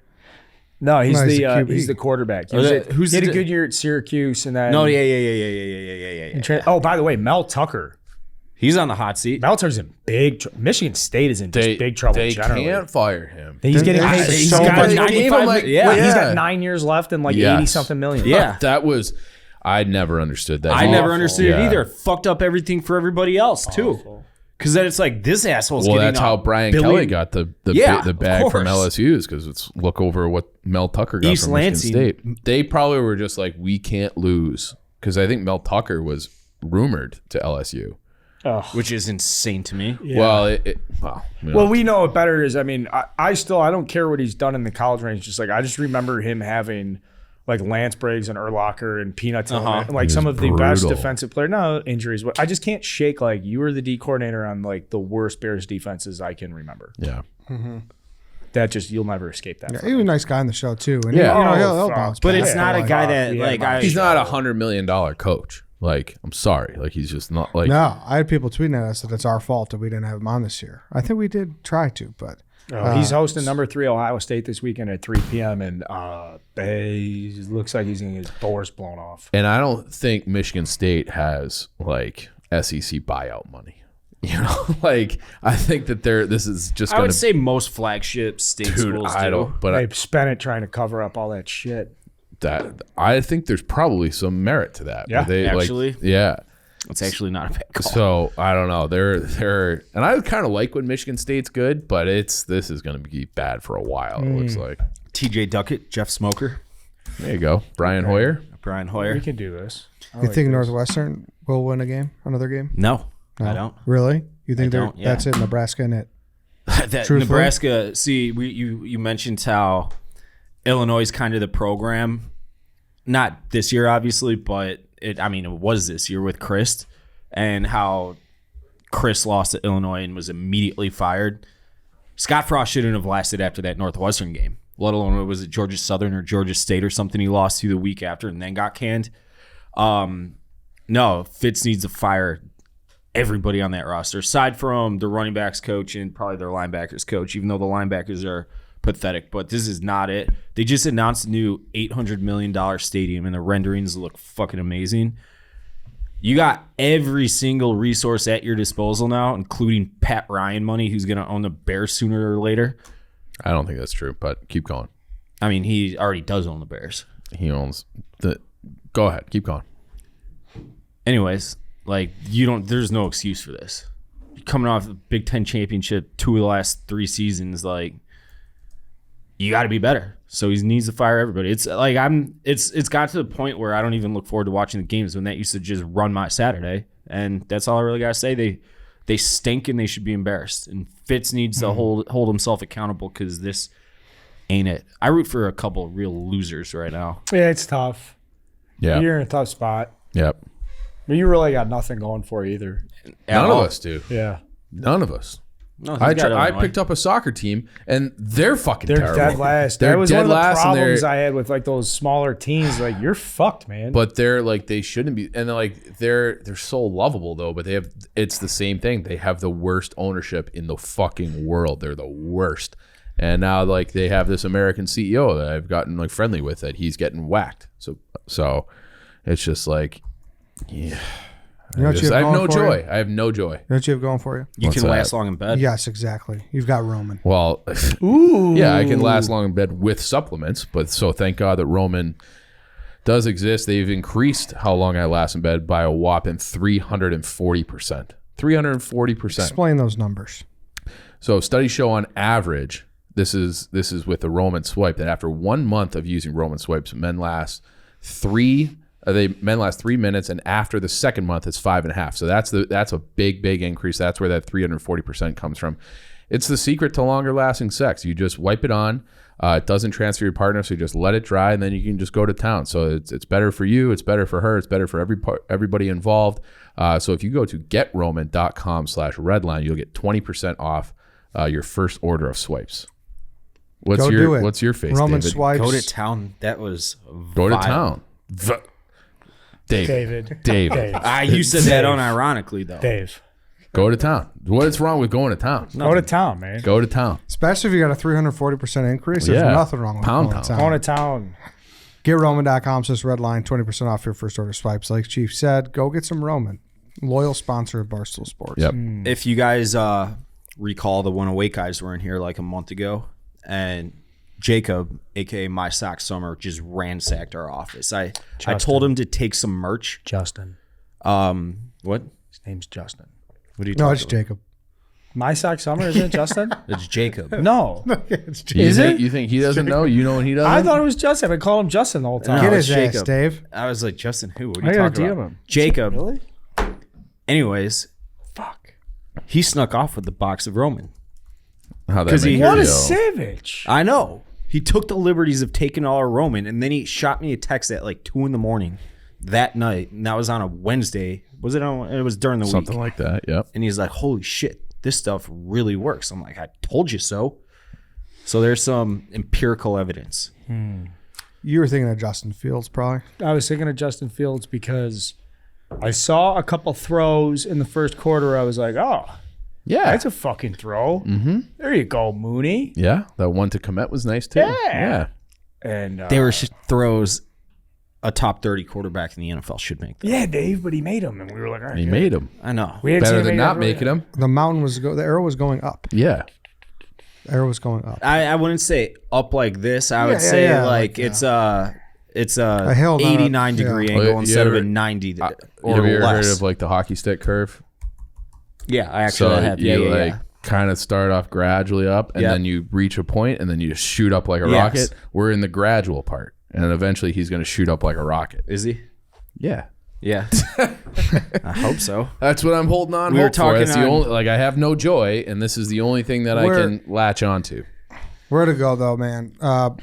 No, he's No, he's the the QB. he's the quarterback. He, Or was the- at- who's he had the- a good year at Syracuse, and then No, yeah. Oh, by the way, Mel Tucker. He's on the hot seat. Mel Tucker's in Michigan State is in just big trouble. They generally. can't fire him. He's getting paid He's so got- much. they gave him, like- yeah. He's got 9 years left and like Yes. 80 something million. Yeah. That was. I never understood that. I never understood Yeah. it either. Fucked up everything for everybody else too. Because then it's like this asshole's Well, getting that's how Brian billion- Kelly got the Yeah, bag of from course. LSU's, because it's look over what Mel Tucker got East from Lansing. Michigan State. They probably were just like, we can't lose, because I think Mel Tucker was rumored to LSU. which is insane to me. Well, Well, we know it better. I mean, I don't care what he's done in the college range. Just like I just remember him having like Lance Briggs and Urlacher and Peanuts and like some of the best brutal. defensive players. No injuries, but I just can't shake like you were the D coordinator on like the worst Bears defenses I can remember. yeah. That just you'll never escape that. Yeah, from he was a him. nice guy on the show too. And Yeah. he'll bounce But back. it's not a guy that Yeah, like man. I. He's not $100 million coach. Like, I'm sorry. Like, he's just not like. No, I had people tweeting at us that it's our fault that we didn't have him on this year. I think we did try to, but He's hosting number 3 Ohio State this weekend at 3 p.m. and he looks like he's going to get his doors blown off. And I don't think Michigan State has like SEC buyout money. You know, like I think that this is just I going would to say most flagship state dude. schools I do. don't, but They spent it trying to cover up all that shit. that I think there's probably some merit to that. Yeah, actually. Yeah. It's actually not a bad call. So I don't know. They're and I kind of like when Michigan State's good, but this is going to be bad for a while. It looks like. TJ Duckett, Jeff Smoker, There you go, Brian Hoyer. Brian Hoyer. We can do this. You think Northwestern will win another game? No, I don't. Really? You think don't, yeah. that's it? Nebraska and it. That Truthfully? Nebraska. See, you mentioned how Illinois is kind of the program. Not this year, obviously, but it was this year with Chris, and how Chris lost to Illinois and was immediately fired. Scott Frost shouldn't have lasted after that Northwestern game, let alone was it Georgia Southern or Georgia State or something he lost to the week after and then got canned. No, Fitz needs to fire everybody on that roster, aside from the running backs coach and probably their linebackers coach, even though the linebackers are pathetic. But this is not it. They just announced a new $800 million stadium, and the renderings look fucking amazing. You got every single resource at your disposal now, including Pat Ryan money, who's going to own the Bears sooner or later. I don't think that's true, but keep going. I mean, he already does own the Bears. He owns the. Go ahead, keep going. Anyways, there's no excuse for this. You're coming off the Big Ten championship 2 of the last 3 seasons, you got to be better. So he needs to fire everybody. It's got to the point where I don't even look forward to watching the games when that used to just run my Saturday. And that's all I really got to say. They stink and they should be embarrassed. And Fitz needs to hold himself accountable because this ain't it. I root for a couple of real losers right now. Yeah, it's tough. Yeah. You're in a tough spot. Yep. But you really got nothing going for you either. None of us do. Yeah. None of us. No, I picked up a soccer team, and they're fucking They're terrible. dead last. They're That was dead one of the last, and problems I had with those smaller teams. You're fucked, man. But they're they shouldn't be, and they're so lovable though. But it's the same thing. They have the worst ownership in the fucking world. They're the worst. And now they have this American CEO that I've gotten friendly with that he's getting whacked. So it's just yeah. You know what you I have have no going for joy. you? I have no joy. You know what you have going for you? You What's can that? last long in bed. Yes, exactly. You've got Roman. Well, Ooh. yeah, I can last long in bed with supplements, but so thank God that Roman does exist. They've increased how long I last in bed by a whopping 340%. 340%. Explain those numbers. So studies show on average, this is with the Roman swipe, that after 1 month of using Roman swipes, men last 3 minutes, and after the second month, it's 5.5. So that's a big increase. That's where that 340% comes from. It's the secret to longer lasting sex. You just wipe it on. It doesn't transfer your partner, so you just let it dry, and then you can just go to town. So it's better for you. It's better for her. It's better for everybody involved. So if you go to getroman.com/redline, you'll get 20% off your first order of swipes. What's your face, Roman David? swipes. Go to town. That was Go to vile. town. David. Dave. You said that unironically, though. Dave. Go to town. What's wrong with going to town? Go to town, man. Go to town. Especially if you got a 340% increase, there's Yeah. nothing wrong with Pound going to town. town. Go to town. GetRoman.com/redline, 20% off your first order swipes. Like Chief said, go get some Roman. Loyal sponsor of Barstool Sports. Yep. If you guys recall, the 108 guys were in here a month ago, and Jacob, aka My Sock Summer, just ransacked our office. I told him to take some merch. Justin. What? His name's Justin. What are you No, talking it's about? Jacob. My Sock Summer, isn't it Justin? It's Jacob. No. It's You Is think, it? You think he doesn't know? You know when he doesn't? I thought it was Justin. I called him Justin the whole time. No, Get it's his ass, Jacob. Dave. I was like, Justin, who? What are I you gotta talking DM about? him. Jacob. Really? Anyways, Fuck. he snuck off with the box of Roman. How that 'Cause he make What you a feel. savage. I know. He took the liberties of taking all our Roman, and then he shot me a text at 2 a.m. that night, and that was on a Wednesday. Was it on? It was during the Something week. like that. Yep. And he's like, holy shit, this stuff really works. I'm like, I told you so. So there's some empirical evidence. You were thinking of Justin Fields, probably. I was thinking of Justin Fields because I saw a couple throws in the first quarter. I was like, oh, Yeah. that's a fucking throw. Mm-hmm. There you go, Mooney. Yeah. That one to Komet was nice too. Yeah. And They were throws a top 30 quarterback in the NFL should make them. yeah, Dave, but he made them, and we were like, all right, He good. made him. I know. We had Better seen than him not every- making him. The mountain was the arrow was going up. Yeah. The arrow was going up. I wouldn't say up like this. I would Yeah, say yeah, like like, it's It's A a hill, not a- 89 degree yeah. angle You instead of ever- a 90 Have or you ever heard less. of like the hockey stick curve? Yeah, I actually have. you Yeah, like kind of start off gradually up, and Yep. then you reach a point, and then you just shoot up like a Yes. rocket. We're in the gradual part, and eventually he's going to shoot up like a rocket. Is he? Yeah. Yeah. I hope so. That's what I'm holding on We were hope for. talking That's the on- only, like I have no joy, and this is the only thing that I We're- can latch onto. Where to go though, man?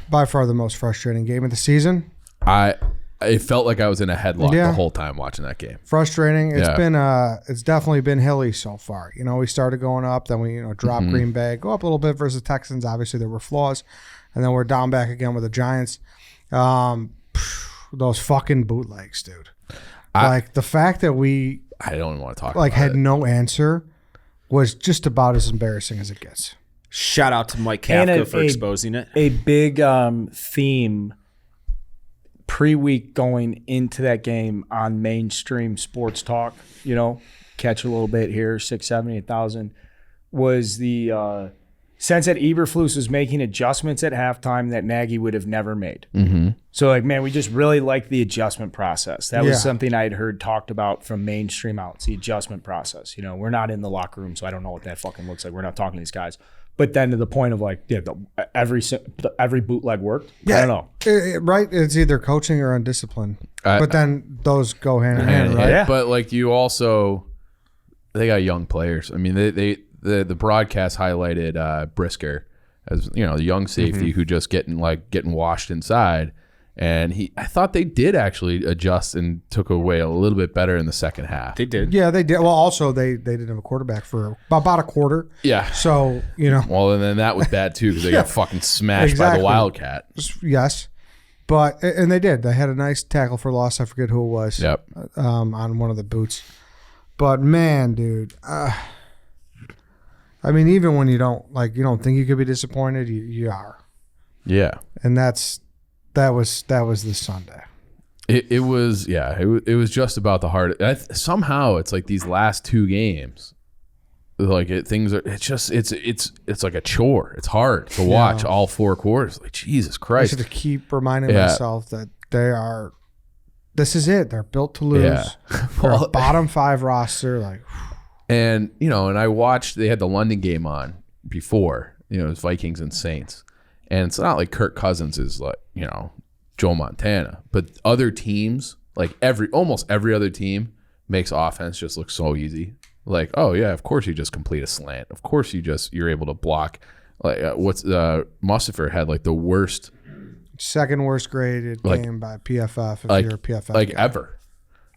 By far the most frustrating game of the season. It felt like I was in a headlock Yeah. the whole time watching that game. Frustrating. It's Yeah. been it's definitely been hilly so far. You know, we started going up, then we drop Mm-hmm. Green Bay, go up a little bit versus Texans. Obviously there were flaws, and then we're down back again with the Giants. Those fucking bootlegs, dude. Like the fact that we I don't even want to talk like about had it. no answer was just about as embarrassing as it gets. Shout out to Mike And Kafka for a- exposing it. A big theme pre-week going into that game on mainstream sports talk, catch a little bit here, 6, 7, 8,000, was the sense that Eberflus was making adjustments at halftime that Nagy would have never made. Mm-hmm. So, like, man, we just really liked the adjustment process. That was Yeah. something I'd heard talked about from mainstream outlets, the adjustment process. We're not in the locker room, so I don't know what that fucking looks like. We're not talking to these guys. But then to the point of like, yeah, every bootleg worked. I don't know. Right? It's either coaching or undisciplined. I- but then those go hand in hand, right? Yeah. But like you also, they got young players. I mean, the broadcast highlighted Brisker as the young safety who just getting washed inside, and I thought they did actually adjust and took away a little bit better in the second half. They did. Yeah, they did. Well, also they didn't have a quarterback for about a quarter. Yeah. So Well, and then that was bad too because they got fucking smashed by Exactly. the Wildcat. yes, but and they did. They had a nice tackle for loss. I forget who it was. Yep. On one of the boots. But man, dude, I mean, even when you don't think you could be disappointed, you are, Yeah. and that was this Sunday. It was it was just about the hard. Somehow it's like these last two games, like it's like a chore. It's hard to watch all four quarters. Like Jesus I Christ. should keep reminding Yeah. myself that they are. This is it. They're built to lose. Yeah. They're a bottom 5 roster. Like, And and I watched. They had the London game on before. It was Vikings and Saints, and it's not like Kirk Cousins is like Joe Montana, but other teams like almost every other team makes offense just look so easy. Like, oh yeah, of course you just complete a slant. Of course you're able to block. Like Mustafer had like the worst second worst graded game by PFF if you're a PFF like guy. ever.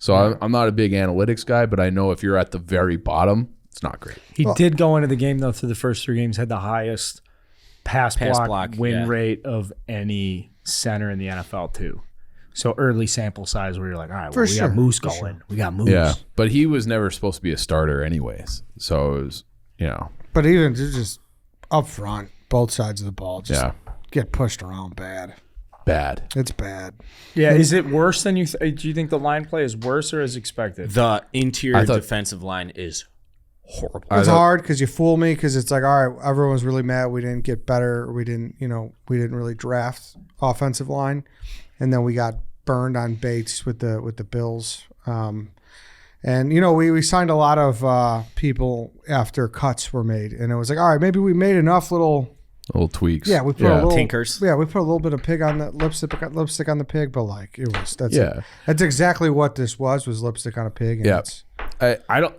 So I'm not a big analytics guy, but I know if you're at the very bottom, it's not great. He did go into the game, though, through the first 3 games, had the highest pass block win yeah. rate of any center in the NFL, too. So early sample size where you're like, all right, well, For we sure, got Moose for going. sure. We got Moose. Yeah, but he was never supposed to be a starter anyways. So it was, But even just up front, both sides of the ball just Yeah. get pushed around bad. bad. It's bad. Yeah, is it worse than you do you think the line play is worse or as expected? The interior thought- defensive line is horrible. It's hard because you fool me because it's like, all right, everyone's really mad we didn't get better. We didn't really draft offensive line, and then we got burned on Bates with the Bills. And we signed a lot of people after cuts were made, and it was like, all right, maybe we made enough little. Little tweaks. Yeah, we put a little Tinkers. Yeah, we put a little bit of pig on the lipstick on the pig, but like that's Yeah. it. That's exactly what this was lipstick on a pig. And Yeah. it's- I don't.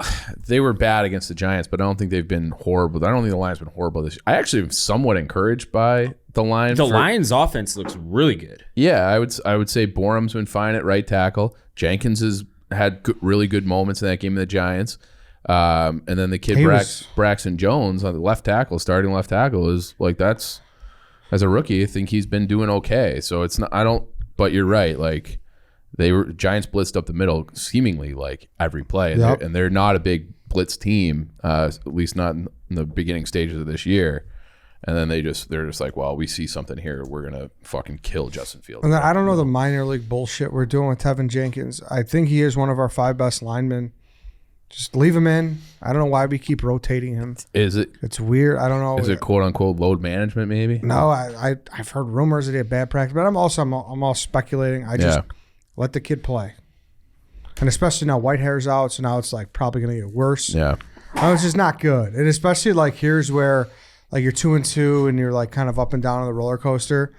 They were bad against the Giants, but I don't think they've been horrible. I don't think the line's been horrible this year. I actually am somewhat encouraged by the line. The Lions' offense looks really good. Yeah, I would say Borum's been fine at right tackle. Jenkins has had really good moments in that game of the Giants. And then the kid He was- Braxton Jones on the left tackle, starting left tackle, is like that's as a rookie, I think he's been doing okay. So it's not. I don't. But you're right. Like Giants blitzed up the middle seemingly like every play, Yep. and they're not a big blitz team, at least not in the beginning stages of this year. And then they're just like, well, we see something here. We're gonna fucking kill Justin Fields. And then I don't know the minor league bullshit we're doing with Tevin Jenkins. I think he is one of our 5 best linemen. Just leave him in. I don't know why we keep rotating him. Is it? It's weird. I don't know. Is it quote unquote load management? Maybe. No, I've heard rumors that he had bad practice, but I'm all speculating. I just let the kid play, and especially now Whitehair's out, so now it's like probably gonna get worse. Yeah. No, it's just not good, and especially like here's where like you're 2-2 and you're like kind of up and down on the roller coaster.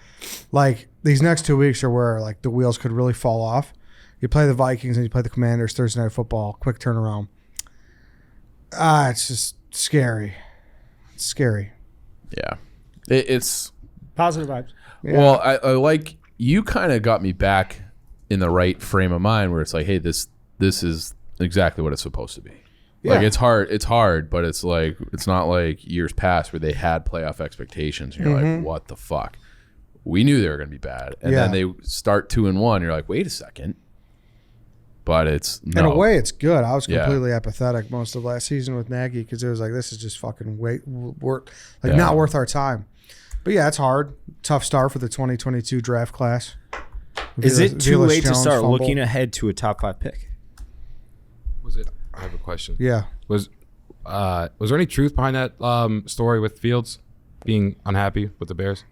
Like these next 2 weeks are where like the wheels could really fall off. You play the Vikings and you play the Commanders Thursday Night Football, quick turnaround. It's just scary. It's scary. Yeah. It's Positive vibes. Yeah. well. I like you. Kind of got me back in the right frame of mind where it's like, hey, this is exactly what it's supposed to be. Like Yeah. it's hard, but it's like it's not like years past where they had playoff expectations. And you're like, what the fuck? We knew they were going to be bad, and then they start 2-1. You're like, wait a second. But it's no. In a way, it's good. I was Yeah. completely apathetic most of last season with Nagy because it was like, this is just fucking not worth our time. But yeah, it's hard. Tough start for the 2022 draft class. Is it too Velus late to Jones start fumble. looking ahead to a top 5 pick? Was it? I have a question. Yeah. Was there any truth behind that story with Fields being unhappy with the Bears?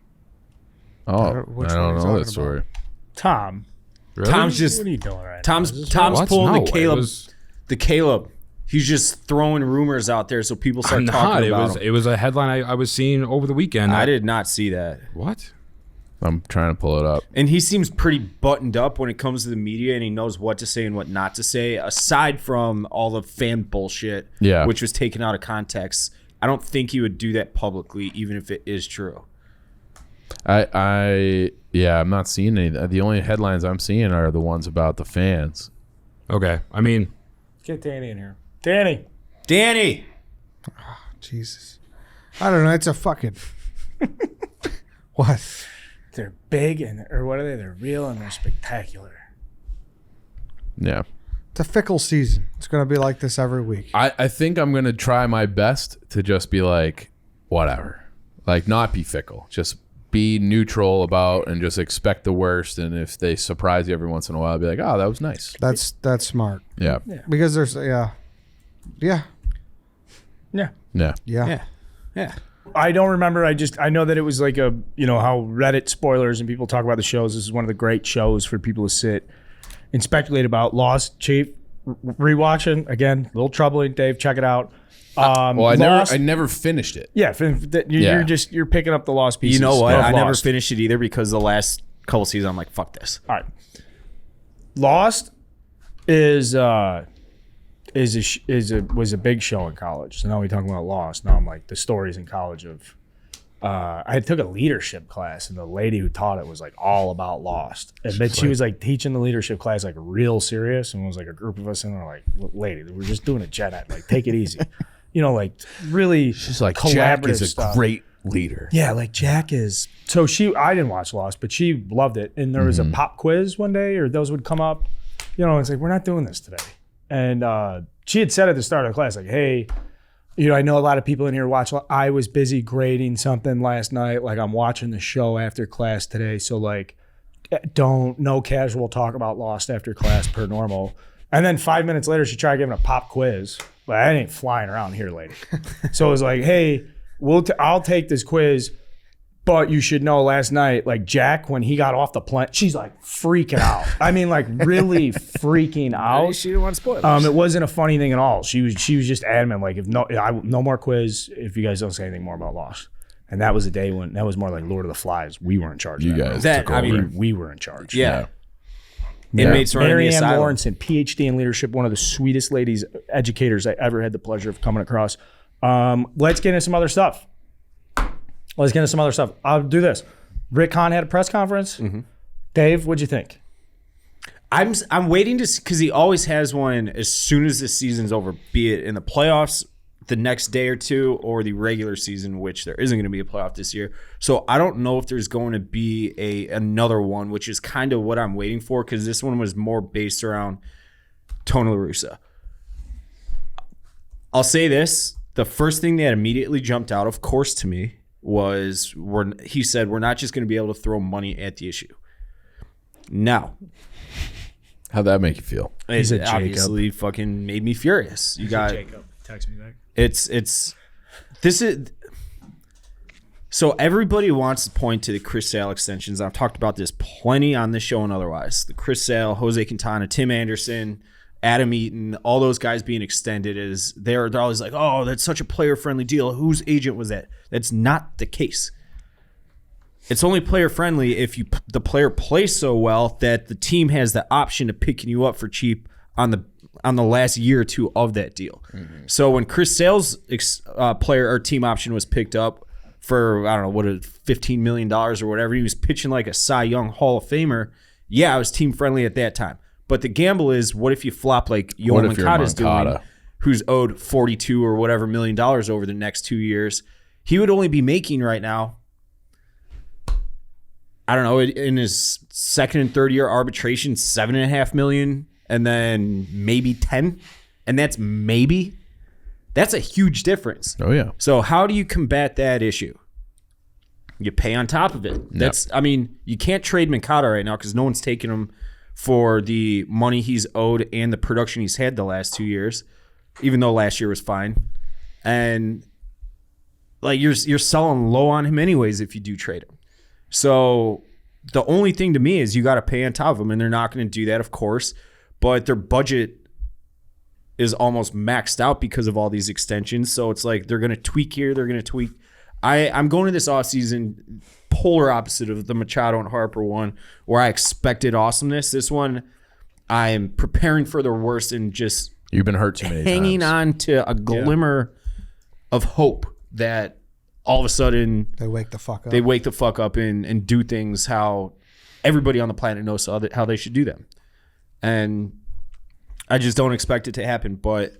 Oh, Which I one are don't you know talking that story. Tom, Really? Tom's just what are you doing right now? Tom's Is this What? pulling No, the Caleb. it was- The Caleb. He's just throwing rumors out there so people start I'm talking not. about him. It was a headline I was seeing over the weekend. I did not see that. What? I'm trying to pull it up. And he seems pretty buttoned up when it comes to the media, and he knows what to say and what not to say, aside from all the fan bullshit, which was taken out of context. I don't think he would do that publicly, even if it is true. I'm not seeing any. The only headlines I'm seeing are the ones about the fans. Okay. I mean, Get Danny in here. Danny. Jesus. I don't know. It's a fucking. What? They're big or what are they? They're real and they're spectacular. Yeah. It's a fickle season. It's going to be like this every week. I think I'm going to try my best to just be like, whatever. Like, not be fickle. Just be neutral about and just expect the worst. And if they surprise you every once in a while, be like, oh, that was nice. That's smart. Yeah. Because there's, yeah. Yeah. I don't remember. I know that it was like how Reddit spoilers and people talk about the shows. This is one of the great shows for people to sit and speculate about. Lost, Chief, rewatching again. A little troubling, Dave. Check it out. I never finished it. Yeah, you're picking up the Lost pieces. You know what? of I never Lost. finished it either because the last couple seasons, I'm like, fuck this. All right, Lost was a big show in college. So now we're talking about Lost. Now I'm like the stories in college of. I took a leadership class, and the lady who taught it was like all about Lost. But she was like teaching the leadership class like real serious, and it was like a group of us, and we're like, "Lady, we're just doing a Gen Ed. Like, take it easy." Like really. She's like, collaborative Jack is a stuff. great leader. Yeah, like Jack is. So I didn't watch Lost, but she loved it. And there was a pop quiz one day, or those would come up. It's like, we're not doing this today. And she had said at the start of the class, like, hey, I know a lot of people in here watch. I was busy grading something last night. Like, I'm watching the show after class today. So, like, no casual talk about Lost after class per normal. And then 5 minutes later, she tried giving a pop quiz. But I ain't flying around here, lady. So it was like, hey, I'll take this quiz. But you should know last night, like Jack, when he got off the plane, she's like freaking out. I mean, like really freaking out. She didn't want spoilers. It wasn't a funny thing at all. She was just adamant, like, if no more quiz if you guys don't say anything more about Lost. And that was the day when that was more like Lord of the Flies. We were in charge. You of guys That- took I over. mean, we were in charge. Yeah. Inmates running the Mary Ann asylum. Lawrenson, PhD in leadership, one of the sweetest ladies, educators I ever had the pleasure of coming across. Let's get into some other stuff. I'll do this. Rick Hahn had a press conference. Mm-hmm. Dave, what'd you think? I'm waiting to see, because he always has one as soon as the season's over, be it in the playoffs the next day or two or the regular season, which there isn't going to be a playoff this year. So I don't know if there's going to be another one, which is kind of what I'm waiting for, because this one was more based around Tony La Russa. I'll say this. The first thing that immediately jumped out, of course, to me was he said, we're not just going to be able to throw money at the issue. Now, How'd that make you feel? He's a It Jacob. obviously fucking made me furious. You got Jacob. Text me back. it's this is so everybody wants to point to the Chris Sale extensions. I've talked about this plenty on this show and otherwise. The Chris Sale, Jose Quintana, Tim Anderson, Adam Eaton, all those guys being extended is they're always like, oh, that's such a player friendly deal. Whose agent was that? That's not the case. It's only player friendly if the player plays so well that the team has the option of picking you up for cheap on the last year or two of that deal. Mm-hmm. So when Chris Sale's player or team option was picked up for, I don't know, what, $15 million or whatever, he was pitching like a Cy Young Hall of Famer. Yeah, it was team friendly at that time. But the gamble is, what if you flop like Yoel Moncada's doing, who's owed $42 or whatever million over the next 2 years? He would only be making right now, I don't know, in his second and third year arbitration, $7.5 million, and then maybe 10, and that's maybe. That's a huge difference. Oh yeah. So how do you combat that issue? You pay on top of it. That's, I mean, you can't trade Moncada right now because no one's taking him for the money he's owed and the production he's had the last 2 years, even though last year was fine. And like you're selling low on him anyways if you do trade him. So the only thing to me is you got to pay on top of them, and they're not going to do that, of course. But their budget is almost maxed out because of all these extensions. So it's like they're going to tweak here, they're going to tweak. I'm going to this offseason polar opposite of the Machado and Harper one, where I expected awesomeness. This one, I'm preparing for the worst and just You've been hurt too many hanging times. on to a glimmer of hope that all of a sudden They wake the fuck up. they wake the fuck up and do things how everybody on the planet knows how they should do them. And I just don't expect it to happen. But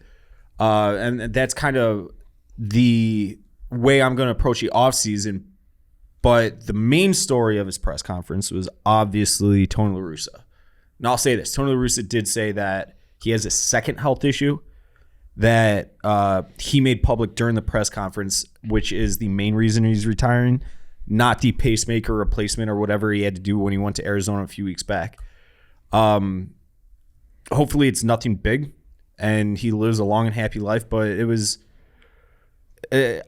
and that's kind of the way I'm going to approach the offseason. But the main story of his press conference was obviously Tony La Russa. And I'll say this. Tony La Russa did say that he has a second health issue that he made public during the press conference, which is the main reason he's retiring, not the pacemaker replacement or whatever he had to do when he went to Arizona a few weeks back. Hopefully it's nothing big and he lives a long and happy life, but it was,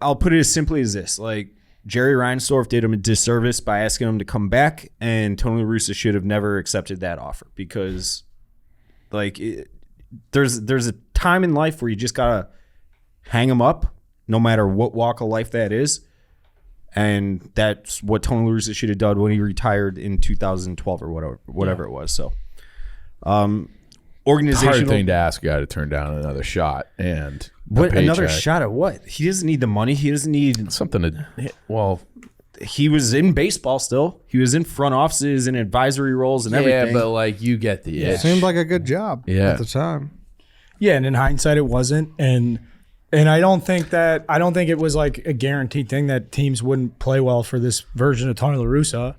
I'll put it as simply as this. Like, Jerry Reinsdorf did him a disservice by asking him to come back, and Tony La Russa should have never accepted that offer because, like, there's a time in life where you just gotta hang them up, no matter what walk of life that is, and that's what Tony La Russa should have done when he retired in 2012 or whatever it was. So, organizational. Hard thing to ask a guy to turn down another shot and What, another paycheck. shot at what? He doesn't need the money. He doesn't need Something to. Well, he was in baseball still. He was in front offices and advisory roles and yeah, everything. but like you get the itch. Seemed like a good job Yeah. at the time. Yeah, and in hindsight, it wasn't. And I don't think it was like a guaranteed thing that teams wouldn't play well for this version of Tony La Russa.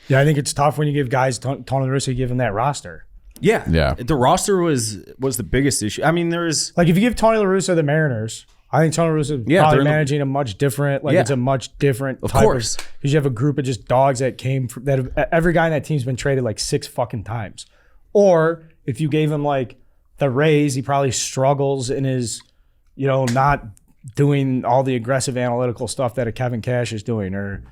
Yeah, I think it's tough when you give guys Tony La Russa, you give him that roster. yeah. The roster was the biggest issue. I mean, there's Like if you give Tony La Russa the Mariners, I think Tony La Russa Yeah, they're probably in the- managing a much different. Like Yeah. it's a much different. Of type course. because you have a group of just dogs that came from that. Every guy in that team's been traded like 6 fucking times. Or if you gave him like the Rays, he probably struggles in his, not doing all the aggressive analytical stuff that a Kevin Cash is doing. Or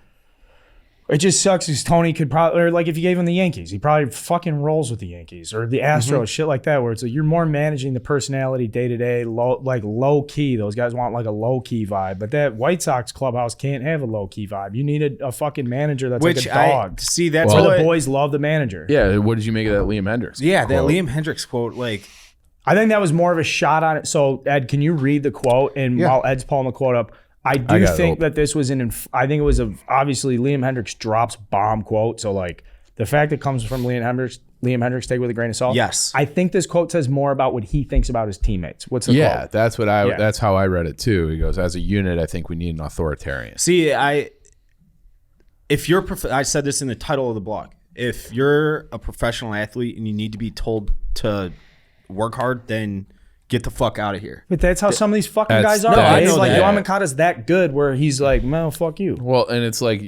it just sucks because Tony could probably, or like if you gave him the Yankees, he probably fucking rolls with the Yankees or the Astros, shit like that, where it's like you're more managing the personality day to day, low key. Those guys want like a low key vibe, but that White Sox clubhouse can't have a low key vibe. You need a fucking manager that's which like a dog. see. That's Where what the boys love the manager. Yeah. What did you make of that Liam Hendricks? Yeah, that quote? Liam Hendricks quote. Like, I think that was more of a shot on it. So Ed, can you read the quote? And while Ed's pulling the quote up, I do got it think open. that this was I think it was obviously Liam Hendricks drops bomb quote. So like the fact it comes from Liam Hendricks, take it with a grain of salt. Yes. I think this quote says more about what he thinks about his teammates. What's the Yeah, quote? that's what Yeah. that's how I read it too. He goes, as a unit, I think we need an authoritarian. see, if you're, I said this in the title of the blog. If you're a professional athlete and you need to be told to work hard, then get the fuck out of here. But that's how some of these fucking That's- guys are. No, I Dave. know Like that. Yoel Moncada's that good where he's like, man, fuck you. Well, and it's like,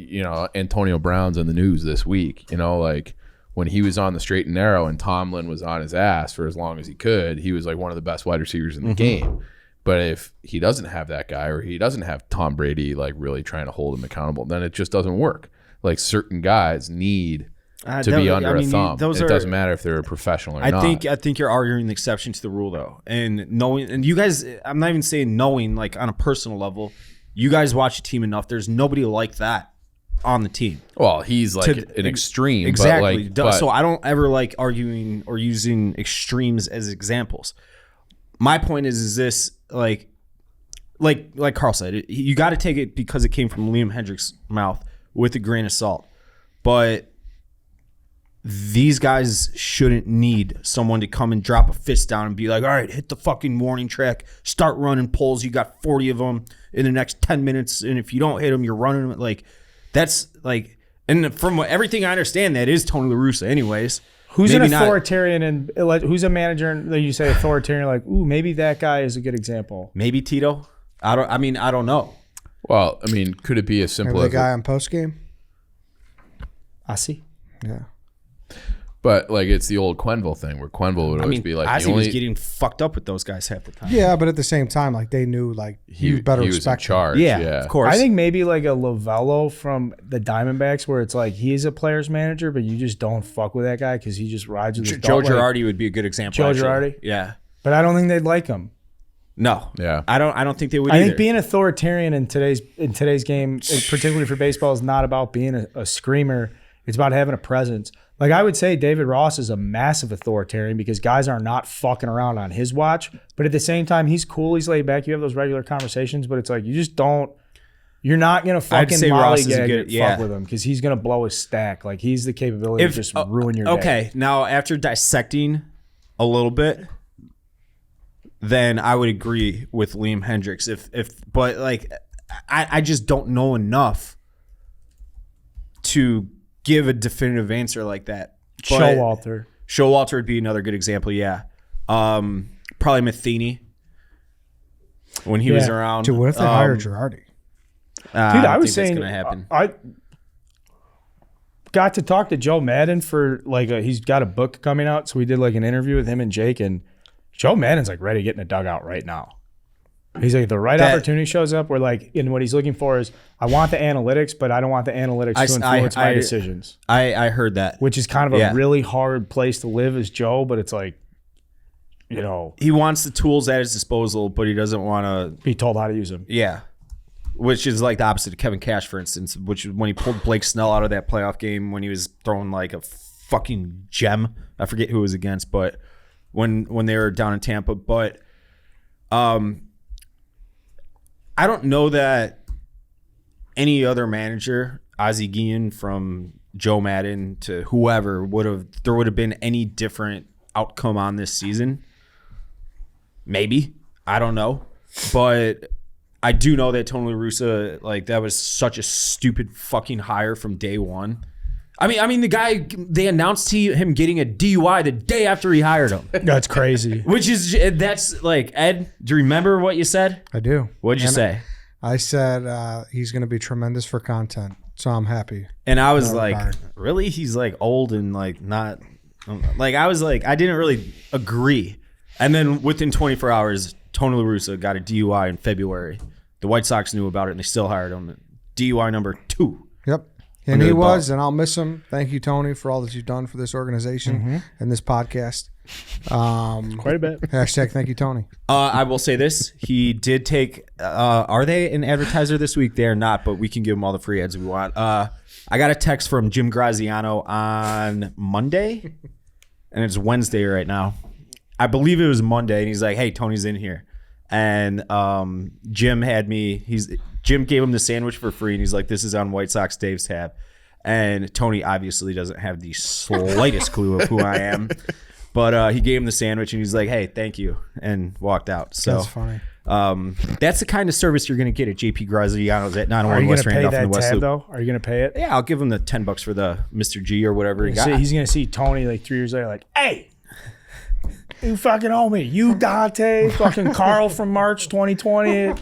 Antonio Brown's in the news this week, like, when he was on the straight and narrow and Tomlin was on his ass for as long as he could, he was like one of the best wide receivers in the game. But if he doesn't have that guy, or he doesn't have Tom Brady like really trying to hold him accountable, then it just doesn't work. Like certain guys need to be under a thumb. It doesn't matter if they're a professional or not. I think you're arguing the exception to the rule though, and knowing, and you guys, I'm not even saying knowing like on a personal level. You guys watch a team enough. There's nobody like that on the team. Well, he's like an extreme. Exactly. But so I don't ever like arguing or using extremes as examples. My point is this, like Carl said, you got to take it because it came from Liam Hendriks' mouth with a grain of salt. But these guys shouldn't need someone to come and drop a fist down and be like, all right, hit the fucking warning track, start running polls. You got 40 of them in the next 10 minutes. And if you don't hit them, you're running them. Like, that's like, and from everything I understand, that is Tony La Russa anyways. Who's an authoritarian and who's a manager that you say authoritarian? Like, ooh, maybe that guy is a good example. Maybe Tito. I don't know. Well, I mean, could it be as simple the as guy on post game? I see. Yeah. But like it's the old Quenville thing where Quenville would always be like, I was getting fucked up with those guys half the time. Yeah, but at the same time, like they knew like he was better he was in respected. charge. Yeah, Yeah, of course. I think maybe like a Lovello from the Diamondbacks, where it's like he's a player's manager, but you just don't fuck with that guy because he just rides with his Joe dog. Girardi would be a good example. Joe actually. Girardi? Yeah. But I don't think they'd like him. No. Yeah. I don't think they would. I either. think being authoritarian in today's game, particularly for baseball, is not about being a screamer. It's about having a presence. Like I would say David Ross is a massive authoritarian because guys are not fucking around on his watch. But at the same time, he's cool. He's laid back. You have those regular conversations, but it's like you just don't. You're not gonna fucking mollygag fuck with him because he's gonna blow his stack. Like he's the capability to just ruin your day. Okay, now after dissecting a little bit, then I would agree with Liam Hendriks. But like I just don't know enough to give a definitive answer like that. But Showalter would be another good example. Yeah, probably Matheny when he was around. Dude, what if they hired Girardi? Dude, I was saying that's gonna happen. I got to talk to Joe Madden for like he's got a book coming out, so we did like an interview with him and Jake, and Joe Madden's like ready to get in a dugout right now. He's like, the right opportunity shows up. We're like, and what he's looking for is, I want the analytics, but I don't want the analytics to influence my decisions. I heard that. Which is kind of a really hard place to live as Joe, but it's like, you know. He wants the tools at his disposal, but he doesn't want to be told how to use them. Yeah. Which is like the opposite of Kevin Cash, for instance, which is when he pulled Blake Snell out of that playoff game when he was throwing like a fucking gem. I forget who it was against, but when they were down in Tampa. But I don't know that any other manager, Ozzie Guillen from Joe Madden to whoever, there would have been any different outcome on this season. Maybe. I don't know. But I do know that Tony La Russa, like, that was such a stupid fucking hire from day one. I mean, the guy, they announced him getting a DUI the day after he hired him. That's crazy. That's like, Ed, do you remember what you said? I do. What'd you say? I said he's going to be tremendous for content, so I'm happy. And I was like, really? He's like old and like not, like I was like, I didn't really agree. And then within 24 hours, Tony La Russa got a DUI in February. The White Sox knew about it and they still hired him. DUI number 2. Yep. And he was, and I'll miss him. Thank you, Tony, for all that you've done for this organization and this podcast. Quite a bit. Hashtag thank you, Tony. I will say this. He did take, are they an advertiser this week? They are not, but we can give them all the free ads we want. I got a text from Jim Graziano on Monday, and it's Wednesday right now. I believe it was Monday, and he's like, hey, Tony's in here. And Jim gave him the sandwich for free, and he's like, this is on White Sox Dave's tab. And Tony obviously doesn't have the slightest clue of who I am. But he gave him the sandwich, and he's like, hey, thank you, and walked out. So that's funny. That's the kind of service you're going to get at JP Graziano's at 901 West Randolph in the West Loop. Though? Are you going to pay it? Yeah, I'll give him the $10 for the Mr. G or whatever he got. He's going to see Tony like 3 years later like, hey, you fucking owe me. You, Dante, fucking Carl from March 2020.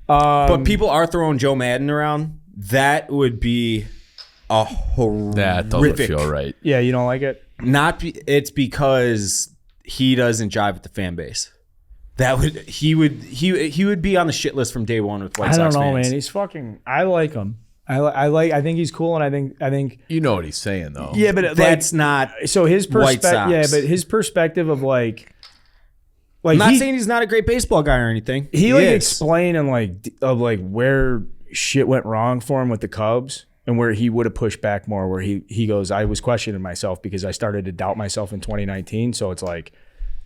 But people are throwing Joe Madden around. That would be a horrific. That doesn't feel right. Yeah, you don't like it? It's because he doesn't jive with the fan base. He would be on the shit list from day one with White Sox I don't know, fans. man. He's fucking. I like him. I think he's cool, and I think. You know what he's saying though. Yeah, but That's not. so his White perspective. Sox. Yeah, but his perspective of like I'm not he, saying he's not a great baseball guy or anything. he like is. explained and like where shit went wrong for him with the Cubs and where he would have pushed back more. Where he goes, I was questioning myself because I started to doubt myself in 2019. So it's like.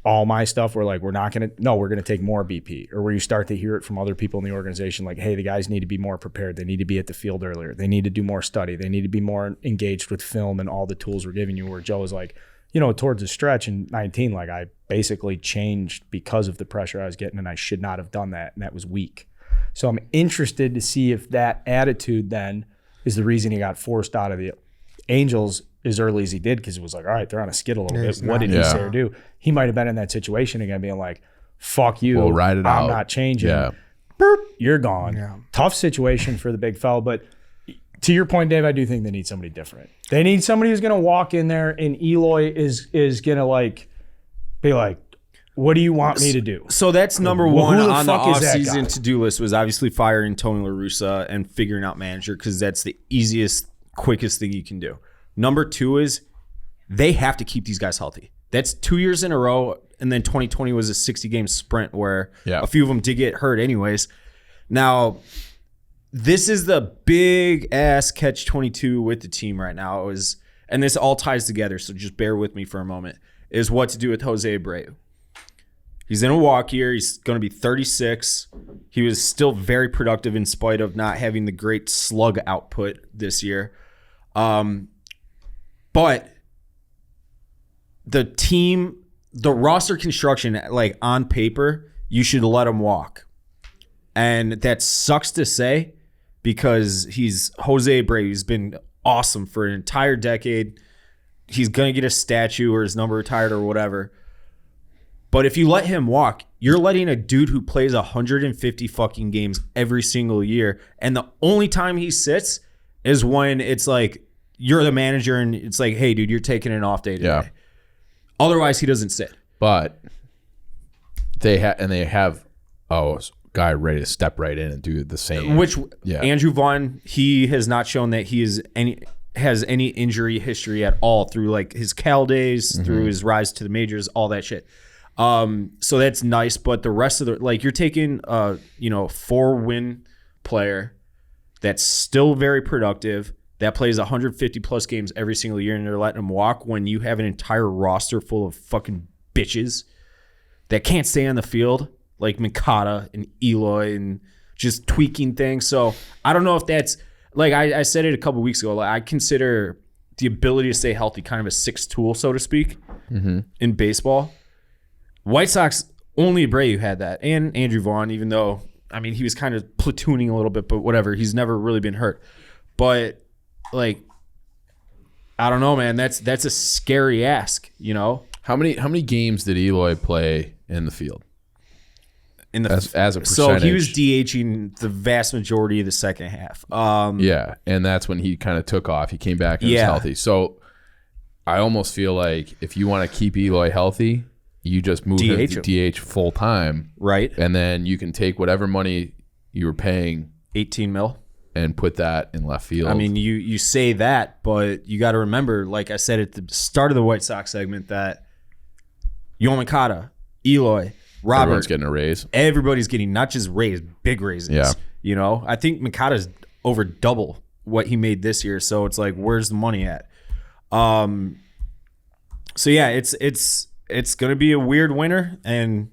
All my stuff, we're like, we're going to take more BP. Or where you start to hear it from other people in the organization, like, hey, the guys need to be more prepared. They need to be at the field earlier. They need to do more study. They need to be more engaged with film and all the tools we're giving you. Where Joe is like, towards the stretch in 19, like I basically changed because of the pressure I was getting, and I should not have done that. And that was weak. So I'm interested to see if that attitude then is the reason he got forced out of the Angels as early as he did, because it was like, all right, they're on a skid a little bit. What did he say or do? He might have been in that situation again, being like, fuck you. We'll ride it I'm out. not changing. Yeah. Boop, you're gone. Yeah. Tough situation for the big fella. But to your point, Dave, I do think they need somebody different. They need somebody who's going to walk in there, and Eloy is going to like be like, what do you want me to do? So that's number Well, one who the on the fuck is that guy? offseason to-do list was obviously firing Tony La Russa and figuring out manager, because that's the easiest, quickest thing you can do. Number two is they have to keep these guys healthy. That's 2 years in a row, and then 2020 was a 60-game sprint where a few of them did get hurt anyways. Now, this is the big-ass catch-22 with the team right now, and this all ties together, so just bear with me for a moment, is what to do with Jose Abreu. He's in a walk year. He's going to be 36. He was still very productive in spite of not having the great slug output this year. But the team, the roster construction, like on paper, you should let him walk. And that sucks to say because he's Jose Abreu. He's been awesome for an entire decade. He's going to get a statue or his number retired or whatever. But if you let him walk, you're letting a dude who plays 150 fucking games every single year, and the only time he sits is when it's like you're the manager and it's like, hey, dude, you're taking an off day today. Yeah. Otherwise, he doesn't sit. But they have a guy ready to step right in and do the same. Which Andrew Vaughn, he has not shown that he has any injury history at all through like his Cal days, through his rise to the majors, all that shit. So that's nice, but the rest of the, like, you're taking 4-win player that's still very productive, that plays 150 plus games every single year, and they're letting him walk when you have an entire roster full of fucking bitches that can't stay on the field, like Mikata and Eloy, and just tweaking things. So I don't know if that's, like I said it a couple weeks ago, like I consider the ability to stay healthy kind of a sixth tool, so to speak, in baseball. White Sox, only Abreu had that, and Andrew Vaughn, even though, I mean, he was kind of platooning a little bit, but whatever. He's never really been hurt. But, like, I don't know, man. That's a scary ask, you know? How many games did Eloy play in the field? As a percentage. So he was DHing the vast majority of the second half. Yeah, and that's when he kind of took off. He came back and was healthy. So I almost feel like if you want to keep Eloy healthy, you just move him to DH full time, right? And then you can take whatever money you were paying, 18 mil, and put that in left field. I mean, you say that, but you got to remember, like I said at the start of the White Sox segment, that Yomakata, Eloy, Robert, everyone's getting a raise. Everybody's getting not just raised, big raises. Yeah. You know, I think Mikata's over double what he made this year. So it's like, where's the money at? So yeah, it's going to be a weird winter. And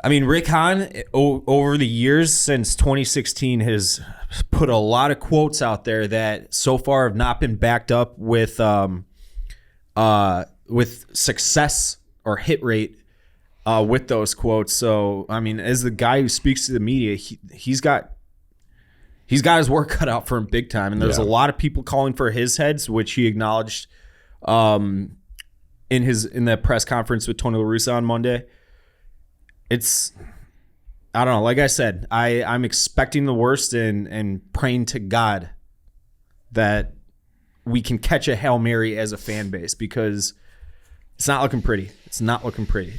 I mean, Rick Hahn, over the years since 2016, has put a lot of quotes out there that so far have not been backed up with success or hit rate with those quotes. So, I mean, as the guy who speaks to the media, he's got his work cut out for him big time. And there's a lot of people calling for his heads, which he acknowledged in the press conference with Tony La Russa on Monday. It's, I don't know. Like I said, I'm expecting the worst and praying to God that we can catch a Hail Mary as a fan base, because it's not looking pretty. It's not looking pretty.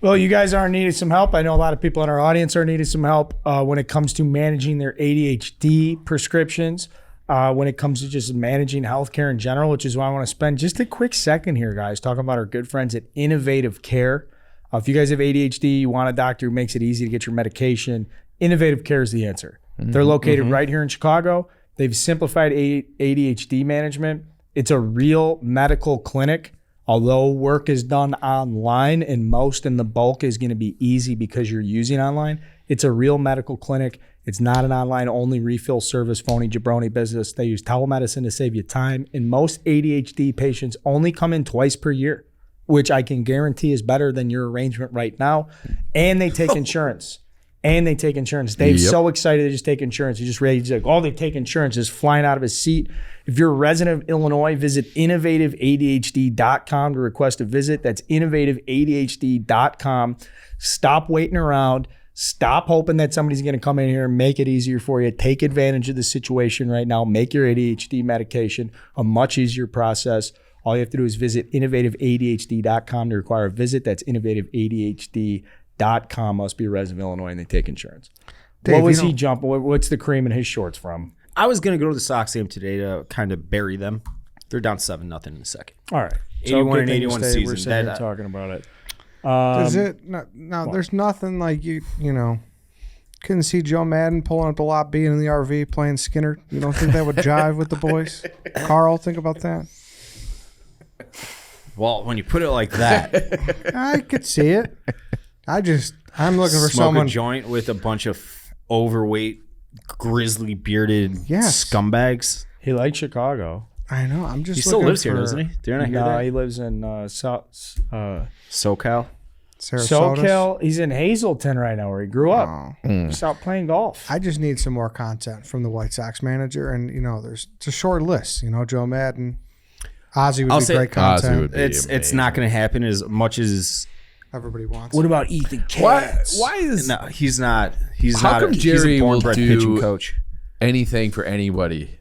Well, you guys are needing some help. I know a lot of people in our audience are needing some help when it comes to managing their ADHD prescriptions, when it comes to just managing healthcare in general, which is why I want to spend just a quick second here, guys, talking about our good friends at Innovative Care. If you guys have ADHD, you want a doctor who makes it easy to get your medication, Innovative Care is the answer. They're located right here in Chicago. They've simplified ADHD management. It's a real medical clinic. Although work is done online and most in the bulk is going to be easy because you're using online, it's a real medical clinic. It's not an online only refill service, phony jabroni business. They use telemedicine to save you time. And most ADHD patients only come in twice per year, which I can guarantee is better than your arrangement right now. And they take insurance. Dave's so excited to just take insurance. He's just ready. He's like, they take insurance, just flying out of his seat. If you're a resident of Illinois, visit innovativeadhd.com to request a visit. That's innovativeadhd.com. Stop waiting around. Stop hoping that somebody's going to come in here and make it easier for you. Take advantage of the situation right now. Make your ADHD medication a much easier process. All you have to do is visit innovativeadhd.com to require a visit. That's innovativeadhd.com. Must be a resident of Illinois, and they take insurance. Dave, what was he jumping? What's the cream in his shorts from? I was going to go to the Sox game today to kind of bury them. They're down 7-0 in the second. All right. 81 and good thing 81 we're season. sitting here talking about it. Does it? No, there's nothing like you know. Couldn't see Joe Madden pulling up the lot B in the RV playing Skinner. You don't think that would jive with the boys? Carl, think about that. Well, when you put it like that, I could see it. I'm looking for smoke someone. a joint with a bunch of overweight, grizzly bearded Yes. scumbags. He likes Chicago. I know. I'm just. He still looking lives here, for doesn't he? Didn't I hear No, that? he lives in SoCal. Sarasota. SoCal. He's in Hazleton right now, where he grew up. Oh. He's out playing golf. I just need some more content from the White Sox manager, and it's a short list. Joe Madden, Ozzie would be great content. Ozzie would be It's not going to happen as much as. Everybody wants. What about Ethan Why Katz? is No, he's not. He's How not. come He's Jerry a will born-bred do- pitching coach. anything for anybody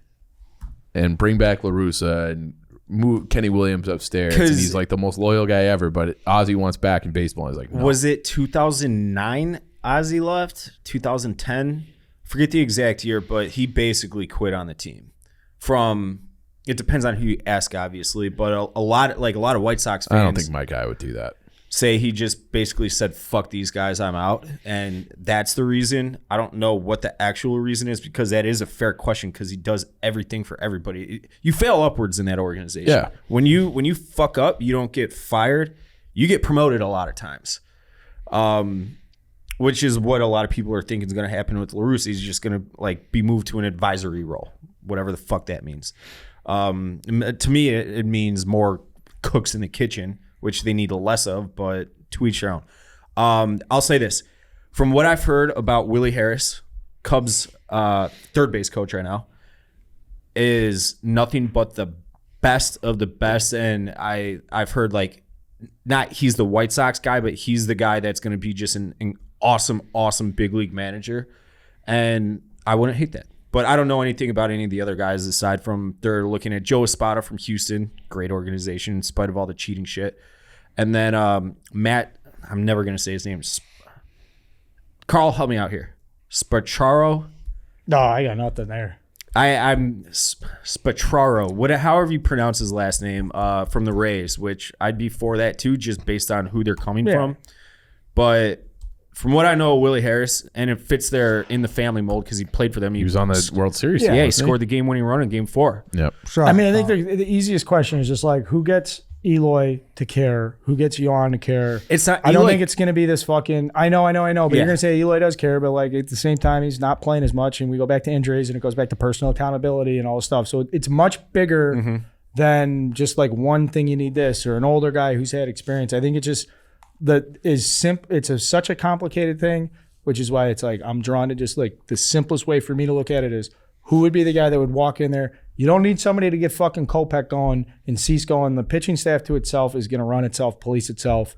and bring back La Russa and move Kenny Williams upstairs? And 'Cause- he's like the most loyal guy ever, but Ozzie wants back in baseball. He's like, no. Was it 2009 Ozzie left? 2010? Forget the exact year, but he basically quit on the team. It depends on who you ask, obviously, but a lot of White Sox fans I don't think my guy would do that. say he just basically said, fuck these guys, I'm out. And that's the reason. I don't know what the actual reason is, because that is a fair question, because he does everything for everybody. You fail upwards in that organization. Yeah. When you fuck up, you don't get fired. You get promoted a lot of times. Which is what a lot of people are thinking is going to happen with La Russa. He's just going to be moved to an advisory role, whatever the fuck that means. To me, it means more cooks in the kitchen, which they need less of, but to each their own. I'll say this. From what I've heard about Willie Harris, Cubs third base coach right now, is nothing but the best of the best. And I've heard not he's the White Sox guy, but he's the guy that's going to be just an awesome big league manager. And I wouldn't hate that. But I don't know anything about any of the other guys aside from they're looking at Joe Espada from Houston, great organization in spite of all the cheating shit. And then Matt, I'm never going to say his name. Carl, help me out here. Spacciaro. No, I got nothing there. I'm Spacciaro. However you pronounce his last name, from the Rays, which I'd be for that too, just based on who they're coming from. But from what I know of Willie Harris, and it fits there in the family mold because he played for them. He was on the World Series. Yeah, he wasn't scored the game-winning run in Game 4. Yep. Sure. I mean, I think the easiest question is just who gets Eloy to care? Who gets Yohan to care? It's not. I don't Eloy- think it's going to be this fucking. I know. But Yeah. you're going to say Eloy does care, but at the same time, he's not playing as much, and we go back to injuries, and it goes back to personal accountability and all this stuff. So it's much bigger than just one thing. You need this or an older guy who's had experience. I think it's just It's such a complicated thing, which is why it's I'm drawn to just the simplest way for me to look at it is who would be the guy that would walk in there. You don't need somebody to get fucking Kopech going and Cease going. The pitching staff to itself is going to run itself, police itself.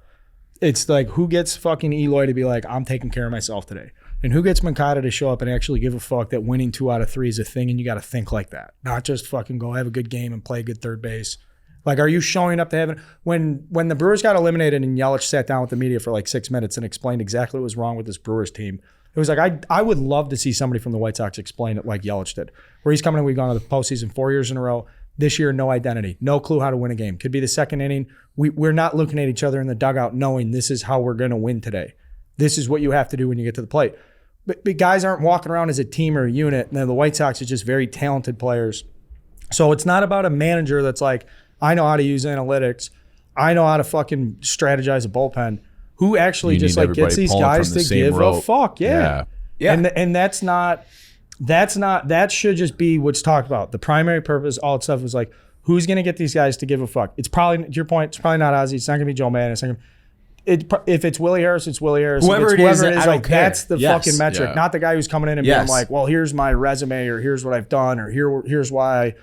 It's who gets fucking Eloy to be I'm taking care of myself today. And who gets Moncada to show up and actually give a fuck that winning 2 out of 3 is a thing, and you got to think like that, not just fucking go have a good game and play a good third base. Like, are you showing up to have it? When the Brewers got eliminated and Yelich sat down with the media for like 6 minutes and explained exactly what was wrong with this Brewers team, it was like, I would love to see somebody from the White Sox explain it like Yelich did, where he's coming in, we've gone to the postseason 4 years in a row. This year, no identity, no clue how to win a game. Could be the second inning. We're not looking at each other in the dugout knowing this is how we're going to win today. This is what you have to do when you get to the plate. But guys aren't walking around as a team or a unit. And the White Sox are just very talented players. So it's not about a manager that's like, I know how to use analytics. I know how to fucking strategize a bullpen. Who actually just like gets these guys to give a fuck. Yeah. And that should just be what's talked about. The primary purpose, all that stuff was like, who's going to get these guys to give a fuck? It's probably, to your point, it's probably not Ozzie. It's not going to be Joe Madden. It's not gonna, if it's Willie Harris, it's Willie Harris. Whoever it is, I don't care. That's the fucking metric, not the guy who's coming in and being like, well, here's my resume, or here's what I've done, or here's why,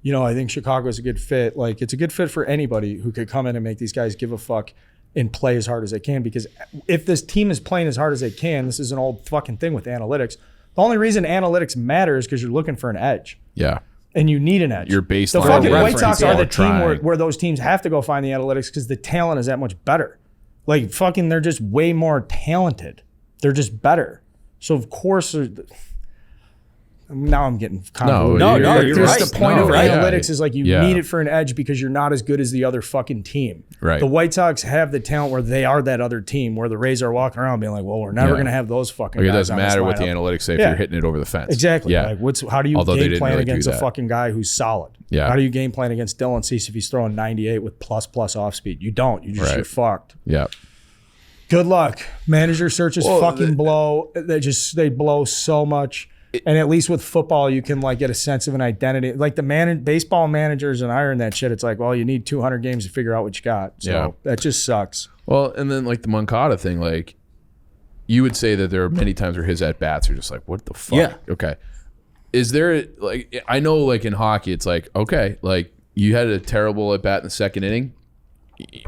I think Chicago is a good fit. Like, it's a good fit for anybody who could come in and make these guys give a fuck and play as hard as they can. Because if this team is playing as hard as they can, this is an old fucking thing with analytics. The only reason analytics matters is because you're looking for an edge. Yeah. And you need an edge. Your baseline. The fucking White Sox are the team where those teams have to go find the analytics because the talent is that much better. Like, fucking, they're just way more talented. They're just better. So, of course, now I'm getting convoluted. No, you're right. The point of analytics is like you need it for an edge because you're not as good as the other fucking team. Right. The White Sox have the talent where they are that other team, where the Rays are walking around being like, well, we're never going to have those fucking guys. It doesn't matter what the analytics say if you're hitting it over the fence. Exactly. Yeah. Like, how do you game plan against a fucking guy who's solid? Yeah. How do you game plan against Dylan Cease if he's throwing 98 with plus off speed? You don't. You're fucked. Yeah. Good luck. Manager searches blow. They blow so much. And at least with football, you can like get a sense of an identity. Like baseball managers and iron that shit. It's like, well, you need 200 games to figure out what you got. So that just sucks. Well, and then like the Moncada thing, like you would say that there are many times where his at bats are just like, what the fuck? Yeah. Okay. Is there like, I know like in hockey, it's like, okay, like you had a terrible at bat in the second inning.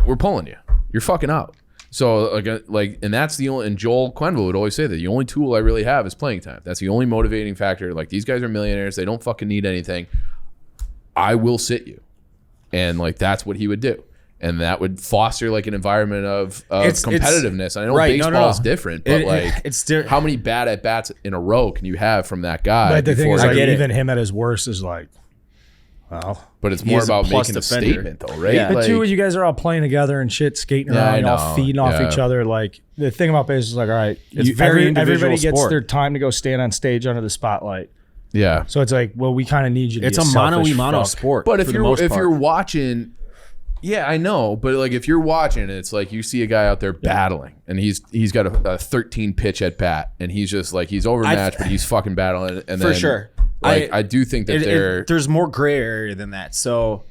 We're pulling you. You're fucking out. So like, and that's the only. And Joel Quenneville would always say that the only tool I really have is playing time. That's the only motivating factor. Like, these guys are millionaires; they don't fucking need anything. I will sit you, and like that's what he would do, and that would foster like an environment of competitiveness. I know baseball is different, but how many bad at bats in a row can you have from that guy? But the thing is, like, even him at his worst is like, well. But it's more about making a statement, though, right? Yeah. But too, you guys are all playing together and shit, skating around, all feeding off each other. Like, the thing about baseball is like, all right, everybody gets their time to go stand on stage under the spotlight. Yeah. So it's like, well, we kind of need you to It's a mano sport. But if you're watching, yeah, I know. But like, if you're watching, it's like you see a guy out there battling, and he's got a 13 pitch at bat, and he's just like, he's overmatched, but he's fucking battling. And for sure. Like, I do think that there's more gray area than that. So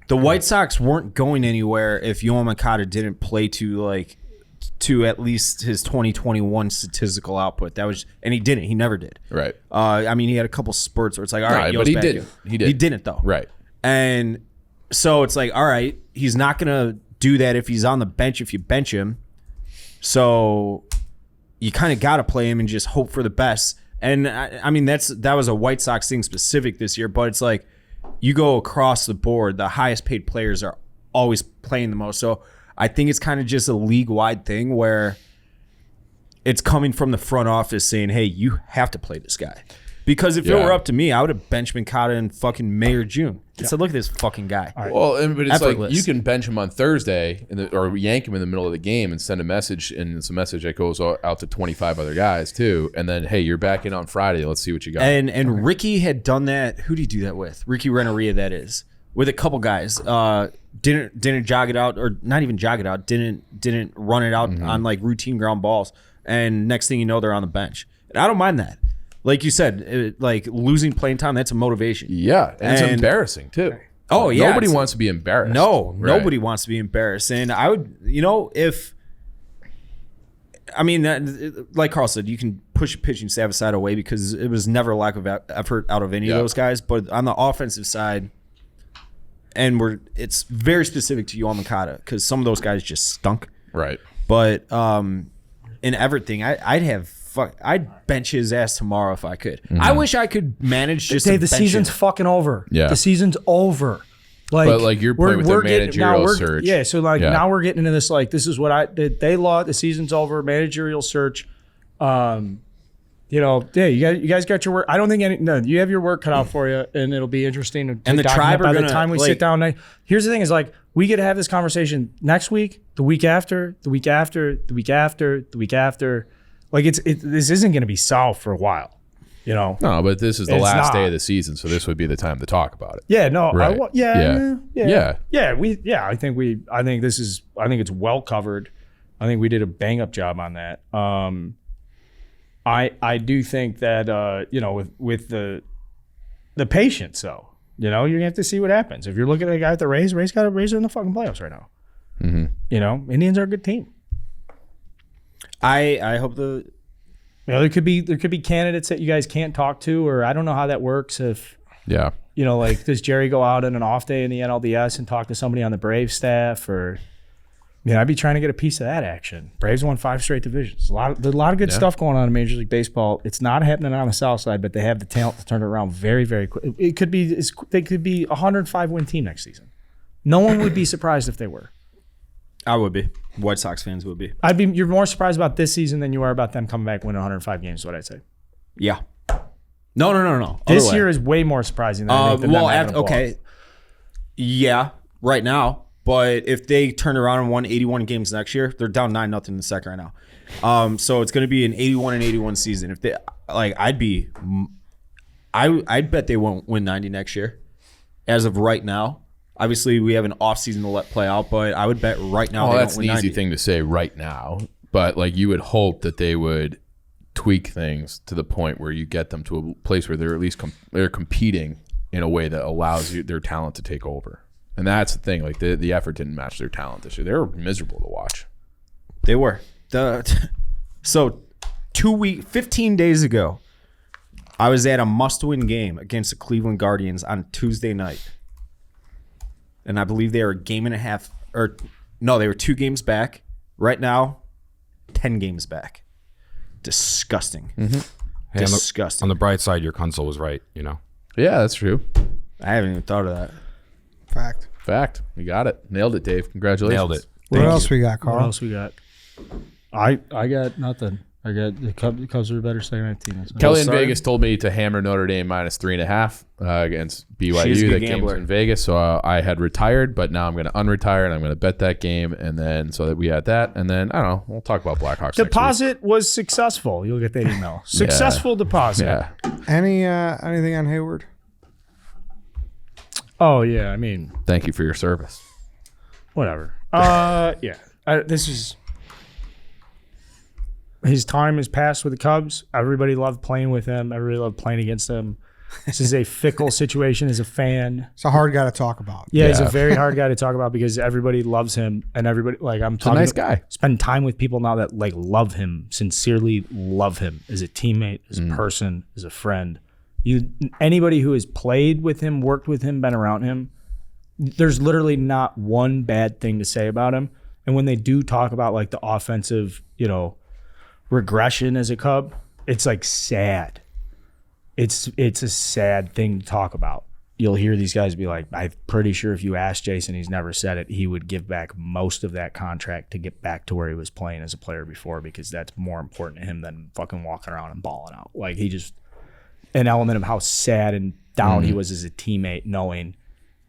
the White Sox weren't going anywhere if Yoan Moncada didn't play to at least his 2021 statistical output. And he didn't. He never did. Right. I mean, he had a couple spurts where it's like, all right, but he didn't. He didn't though. Right. And so it's like, all right, he's not gonna do that if he's on the bench if you bench him. So you kind of got to play him and just hope for the best. And I mean, that was a White Sox thing specific this year, but it's like you go across the board, the highest paid players are always playing the most. So I think it's kind of just a league-wide thing where it's coming from the front office saying, hey, you have to play this guy. Because if it were up to me, I would have benched Moncada in fucking May or June. I said, look at this fucking guy. Right. Well, but it's like you can bench him on Thursday or yank him in the middle of the game and send a message, and it's a message that goes out to 25 other guys too. And then, hey, you're back in on Friday. Let's see what you got. And Ricky had done that. Who did he do that with? Ricky Renneria, that is. With a couple guys. Didn't jog it out, or not even jog it out. Didn't run it out on like routine ground balls. And next thing you know, they're on the bench. And I don't mind that. Like you said, like losing playing time, that's a motivation. Yeah, and it's embarrassing too. Oh, yeah. Nobody wants to be embarrassed. No, right. Nobody wants to be embarrassed. And I would, like Carl said, you can push a pitching staff aside away because it was never a lack of effort out of any of those guys. But on the offensive side, and it's very specific to Yoan Moncada because some of those guys just stunk. Right. But in everything, I'd have I'd bench his ass tomorrow if I could. I wish I could manage just Dave, to the bench season's him. fucking over. Yeah. The season's over. But, like, your point with the managerial we're search. Yeah, so like Yeah. now we're getting into this, like, this is what they lost. The season's over. Managerial search. You know, yeah, you guys got your work. I don't think you have your work cut out for you, and it'll be interesting. To And the document tribe are by the gonna, time we like- sit down. Here's the thing: is like we get to have this conversation next week, the week after, the week after, the week after, the week after. Like this isn't going to be solved for a while. You know. No, but this is the It's last not. day of the season, so this would be the time to talk about it. Yeah. No. Right. Yeah. Yeah. I think it's well covered. I think we did a bang up job on that. I do think that you know, with the patience though, you know, you're gonna have to see what happens. If you're looking at a guy at the Rays are in the fucking playoffs right now. Mm-hmm. You know, Indians are a good team. I hope You know, there could be candidates that you guys can't talk to, or I don't know how that works. If Yeah. you know, like, does Jerry go out on an off day in the NLDS and talk to somebody on the Braves staff, or I'd be trying to get a piece of that action. Braves won 5 straight divisions. There's a lot of good stuff going on in Major League Baseball. It's not happening on the South Side, but they have the talent to turn it around very, very quick. They could be a 105 win team next season. No one would be surprised if they were. I would be. White Sox fans would be. You're more surprised about this season than you are about them coming back winning 105 games. Is what I'd say. Yeah. No. This Other way. year is way more surprising than I think than them having a blowout. okay. Yeah, right now. But if they turn around and won 81 games next year, they're down 9-0 in the second right now. So it's going to be an 81-81 season. If they I'd bet they won't win 90 next year. As of right now, obviously we have an off season to let play out, but I would bet right now Well, they that's don't an win easy 90. thing to say right now, but like you would hope that they would tweak things to the point where you get them to a place where they're at least they're competing in a way that allows their talent to take over. And that's the thing. Like the effort didn't match their talent this year. They were miserable to watch. They were. So 15 days ago, I was at a must-win game against the Cleveland Guardians on Tuesday night. And I believe they were a game and a half, or no, they were 2 games back. Right now, 10 games back. Disgusting. Hey, Disgusting. on the bright side, your console was right. You know. Yeah, that's true. I haven't even thought of that. Fact. You got it. Nailed it, Dave. Congratulations. Nailed it. What else we got, Carl? What else we got? I got nothing. I got the Cubs are a better second half team. That's all. Kelly in Sorry. Vegas told me to hammer Notre Dame -3.5 against She's a BYU. good That game gambler. was in Vegas, so I had retired, but now I'm going to unretire and I'm going to bet that game, and then so that we had that, and then I don't know. We'll talk about Blackhawks. Deposit was successful. You'll get that email. Successful deposit. Next week. Yeah. Anything on Heyward? Oh yeah. I mean, Thank you for your service. whatever. Yeah. This is his time has passed with the Cubs. Everybody loved playing with him. Everybody loved playing against him. This is a fickle situation as a fan. It's a hard guy to talk about. Yeah, he's a Yeah. very hard guy to talk about because everybody loves him, and everybody I'm talking. nice guy. Spend time with people now that like love him, sincerely love him as a teammate, as a person, as a friend. Anybody who has played with him, worked with him, been around him, there's literally not one bad thing to say about him. And when they do talk about like the offensive, regression as a Cub, it's like sad. It's a sad thing to talk about. You'll hear these guys be like, I'm pretty sure if you ask Jason, he's never said it, he would give back most of that contract to get back to where he was playing as a player before, because that's more important to him than fucking walking around and balling out. Like, he just, an element of how sad and down he was as a teammate, knowing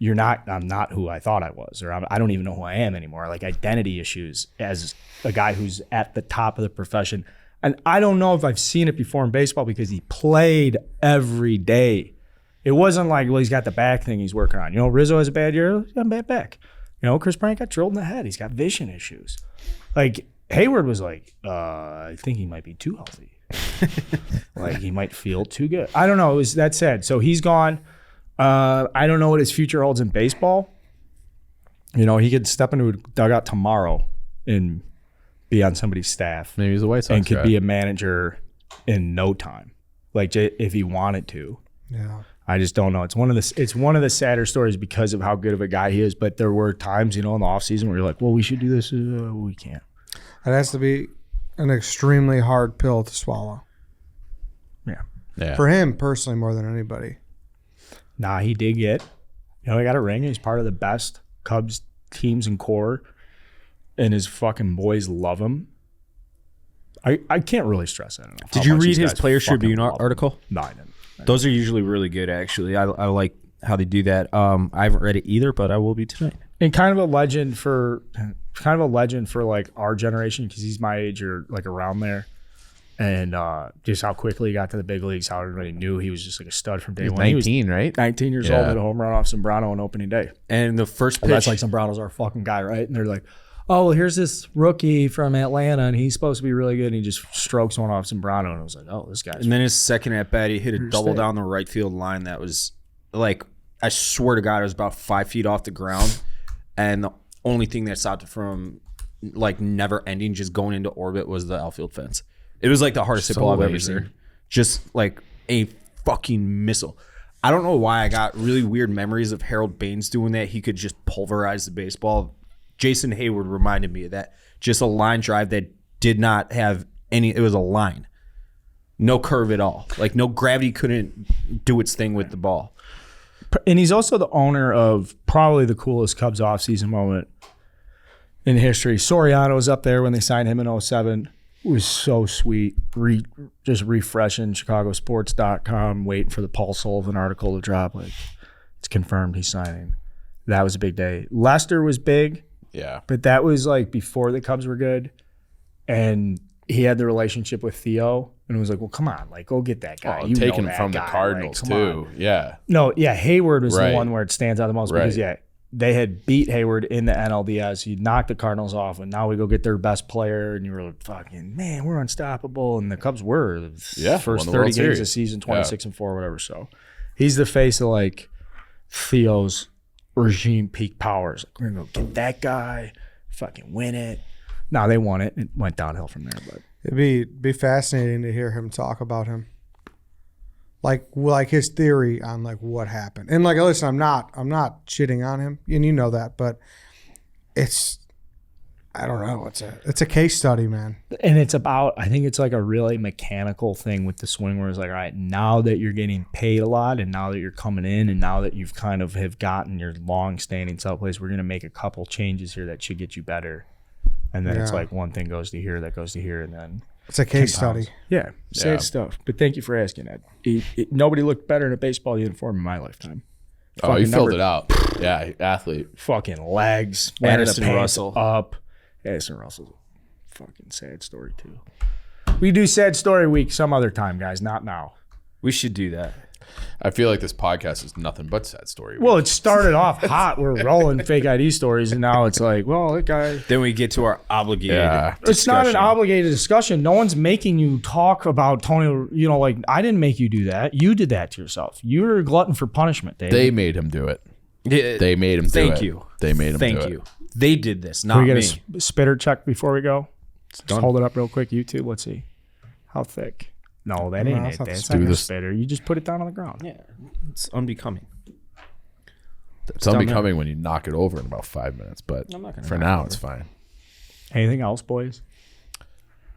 I'm not who I thought I was, or I don't even know who I am anymore. Like, identity issues as a guy who's at the top of the profession. And I don't know if I've seen it before in baseball because he played every day. It wasn't like, well, he's got the back thing he's working on. Rizzo has a bad year, he's got a bad back. Chris Bryant got drilled in the head. He's got vision issues. Like, Heyward was like, I think he might be too healthy. Like, he might feel too good. I don't know. It was that sad. So he's gone. I don't know what his future holds in baseball. He could step into a dugout tomorrow and be on somebody's staff. Maybe he's a White Sox and could guy. be a manager in no time, like if he wanted to. Yeah. I just don't know. It's one of the sadder stories because of how good of a guy he is. But there were times, in the offseason where you're like, well, we should do this. We can't. It has to be an extremely hard pill to swallow. Yeah. For him personally, more than anybody. Nah, he did get. He got a ring. He's part of the best Cubs teams and core, and his fucking boys love him. I can't really stress that enough. Did how you much read these his guys player fucking tribune love him. article? No, I didn't. Those are usually really good, actually. I like how they do that. I haven't read it either, but I will be tonight. And kind of a legend for like our generation, because he's my age or like around there. And just how quickly he got to the big leagues, how everybody knew he was just like a stud from day one. 19, right? 19 years old, hit a home run off Zambrano on opening day. And the first pitch, That's like Zambrano's our fucking guy, right? And they're like, oh, well, here's this rookie from Atlanta, and he's supposed to be really good. And he just strokes one off Zambrano, and I was like, oh, this guy's. and then his second at bat, he hit a double State. down the right field line that was like, I swear to God, it was about 5 feet off the ground, and the only thing that stopped it from like never ending, just going into orbit, was the outfield fence. It was like the hardest hit ball I've ever seen. Just like a fucking missile. I don't know why I got really weird memories of Harold Baines doing that. He could just pulverize the baseball. Jason Heyward reminded me of that. Just a line drive that did not have any. It was a line, no curve at all. Like no gravity couldn't do its thing with the ball. And he's also the owner of probably the coolest Cubs offseason moment in history. Soriano was up there when they signed him in 2007. It was so sweet. Just refreshing chicagosports.com, waiting for the Paul Sullivan article to drop. Like, it's confirmed he's signing. That was a big day. Lester was big, Yeah. but that was like before the Cubs were good. And he had the relationship with Theo. And it was like, well, come on, like, go get that guy. Oh, You taken know that from the guy. Cardinals, Like, come too. on. Yeah. No, yeah, Hayward was Right. the one where it stands out the most because, Right. yeah, they had beat Hayward in the NLDS. He knocked the Cardinals off, and now we go get their best player, and you were like, fucking, man, we're unstoppable. And the Cubs were the first won the 30 World games of Series. the season, 26-4, whatever. So he's the face of, like, Theo's regime peak powers. Like, we're going to go get that guy, fucking win it. No, they won it. It went downhill from there, but. It'd be fascinating to hear him talk about him. Like his theory on like what happened. And like, listen, I'm not shitting on him, and you know that, but I don't know. It's a case study, man. And it's about, I think it's like a really mechanical thing with the swing where it's like, all right, now that you're getting paid a lot and now that you're coming in and now that you've kind of have gotten your long-standing sell place, we're going to make a couple changes here that should get you better. And then it's Yeah. like one thing goes to here, that goes to here, and then It's a case 10 pounds. study. Yeah, sad stuff. But thank you for asking that. Nobody looked better in a baseball uniform in my lifetime. Oh, you Fucking filled number- it out. Yeah, athlete. Fucking legs, wearing the Addison pants Russell. up. Addison Russell's a fucking sad story too. We do sad story week some other time, guys, not now. We should do that. I feel like this podcast is nothing but sad story. Well, it started off hot. We're rolling fake ID stories, and now it's like, well, that guy. Then we get to our obligated. Yeah. It's not an discussion. obligated discussion. No one's making you talk about Tony. You know, like, I didn't make you do that. You did that to yourself. You're a glutton for punishment, Dave. They made him do it. Yeah, They made him do Thank it. you. They made him do it. Thank you. They did this, Can not we get me. a spitter check before we go? Just done. hold it up real quick, YouTube. Let's see. How thick? No, that ain't that's it. not the That's spitter. not a this. spitter. You just put it down on the ground. Yeah, it's unbecoming. It's unbecoming when you knock it over in about 5 minutes, but I'm not gonna for knock now, it it's fine. Anything else, boys?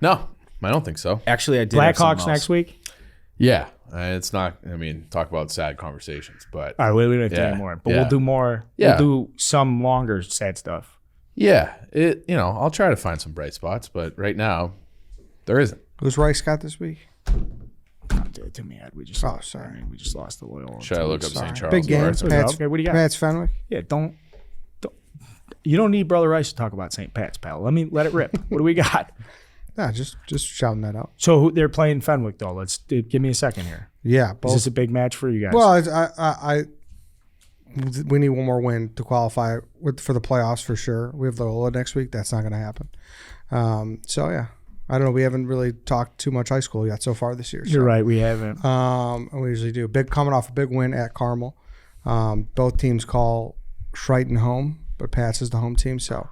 No, I don't think so. Actually, I did. have something Blackhawks else. next week? Yeah, it's not. I mean, talk about sad conversations, but All right, we don't have to Yeah, anymore. But yeah. we'll do more. Yeah. We'll do some longer sad stuff. yeah, I'll try to find some bright spots, but right now, there isn't. Who's Rice got this week? Don't do it to me, Ed. We just lost. sorry. I mean, we just lost the loyal. Should I look up St. Charles? Big games. Sorry. Pat's, Okay, what do you got? Pat's Fenwick. Yeah, don't. You don't need Brother Rice to talk about St. Pat's, pal. Let it rip. What do we got? Yeah, just shouting that out. So they're playing Fenwick though. Give me a second here. Yeah, Is both. this a big match for you guys? Well, we need one more win to qualify for the playoffs for sure. We have Loyola next week. That's not going to happen. So yeah, I don't know. We haven't really talked too much high school yet so far this year. You're right. We haven't. And we usually do. Coming off a big win at Carmel. Both teams call Triton home, but Pat's is the home team, so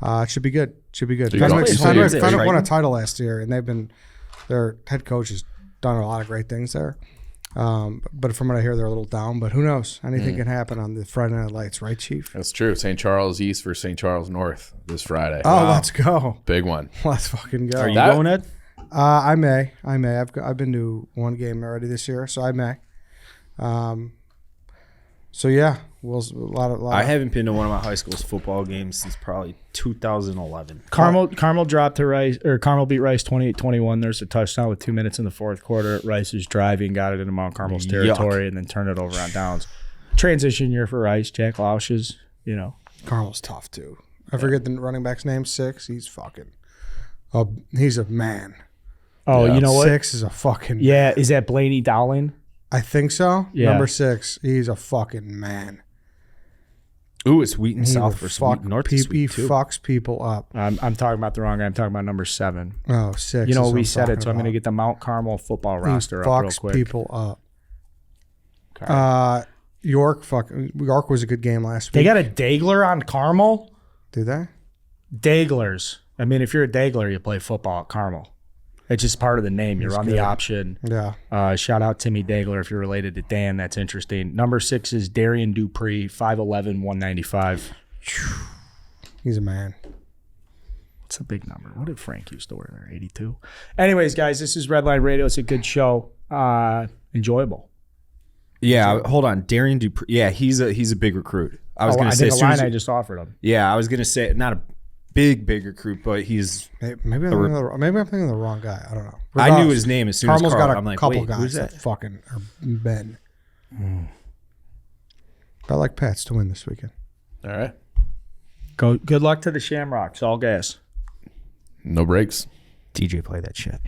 it should be good. So you're Fenwick going- Fenwick won a title last year, and their head coach has done a lot of great things there. But from what I hear, they're a little down. But who knows? Anything can happen on the Friday Night Lights, right, Chief? That's true. St. Charles East versus St. Charles North this Friday. Oh, let's go. Big one. Let's fucking go. Are you That- going, Ed? I may. I've been to one game already this year, so I may. So yeah, a lot. I haven't been to one of my high school's football games since probably 2011. Carmel dropped to Rice, or Carmel beat Rice 28-21. There's a touchdown with 2 minutes in the fourth quarter. Rice is driving, got it into Mount Carmel's territory, and then turned it over on downs. Transition year for Rice. Jack Lausch is, Carmel's tough too. I forget the running back's name. 6. He's fucking. He's a man. Oh, Yeah. you know what? 6 is a fucking. Yeah, is that Blaney Dowling? I think so. Yeah. Number 6. He's a fucking man. Ooh, it's Wheaton He South will versus fuck Wheaton North. He this week, too. fucks people up. I'm talking about the wrong guy. I'm talking about number 7. Oh, 6. You know, is what we I'm said it, talking so I'm going to about. get the Mount Carmel football He roster up real fucks quick. people up. Okay. York was a good game last They week. got a Dagler on Carmel? Do they? Daglers. I mean, if you're a Dagler, you play football at Carmel. It's just part of the name. You're on the option. Yeah. Shout out Timmy Dagler if you're related to Dan. That's interesting. Number 6 is Darian Dupree, 5'11", 195. He's a man. It's a big number. What did Frank used to wear there? 82. Anyways, guys, this is Redline Radio. It's a good show. Enjoyable. Yeah, hold on. Darian Dupree. Yeah, he's a big recruit. I was going I to say. think as a soon line as- I just offered him. Yeah, I was going to say not a big recruit, but he's. Maybe I'm thinking of the wrong guy. I don't know. I knew his name as soon Carmel's as Carl. got a I'm like, couple wait, guys who's that that? fucking are Ben. I like Pats to win this weekend. All right. Good luck to the Shamrocks. All gas. No breaks. DJ, play that shit.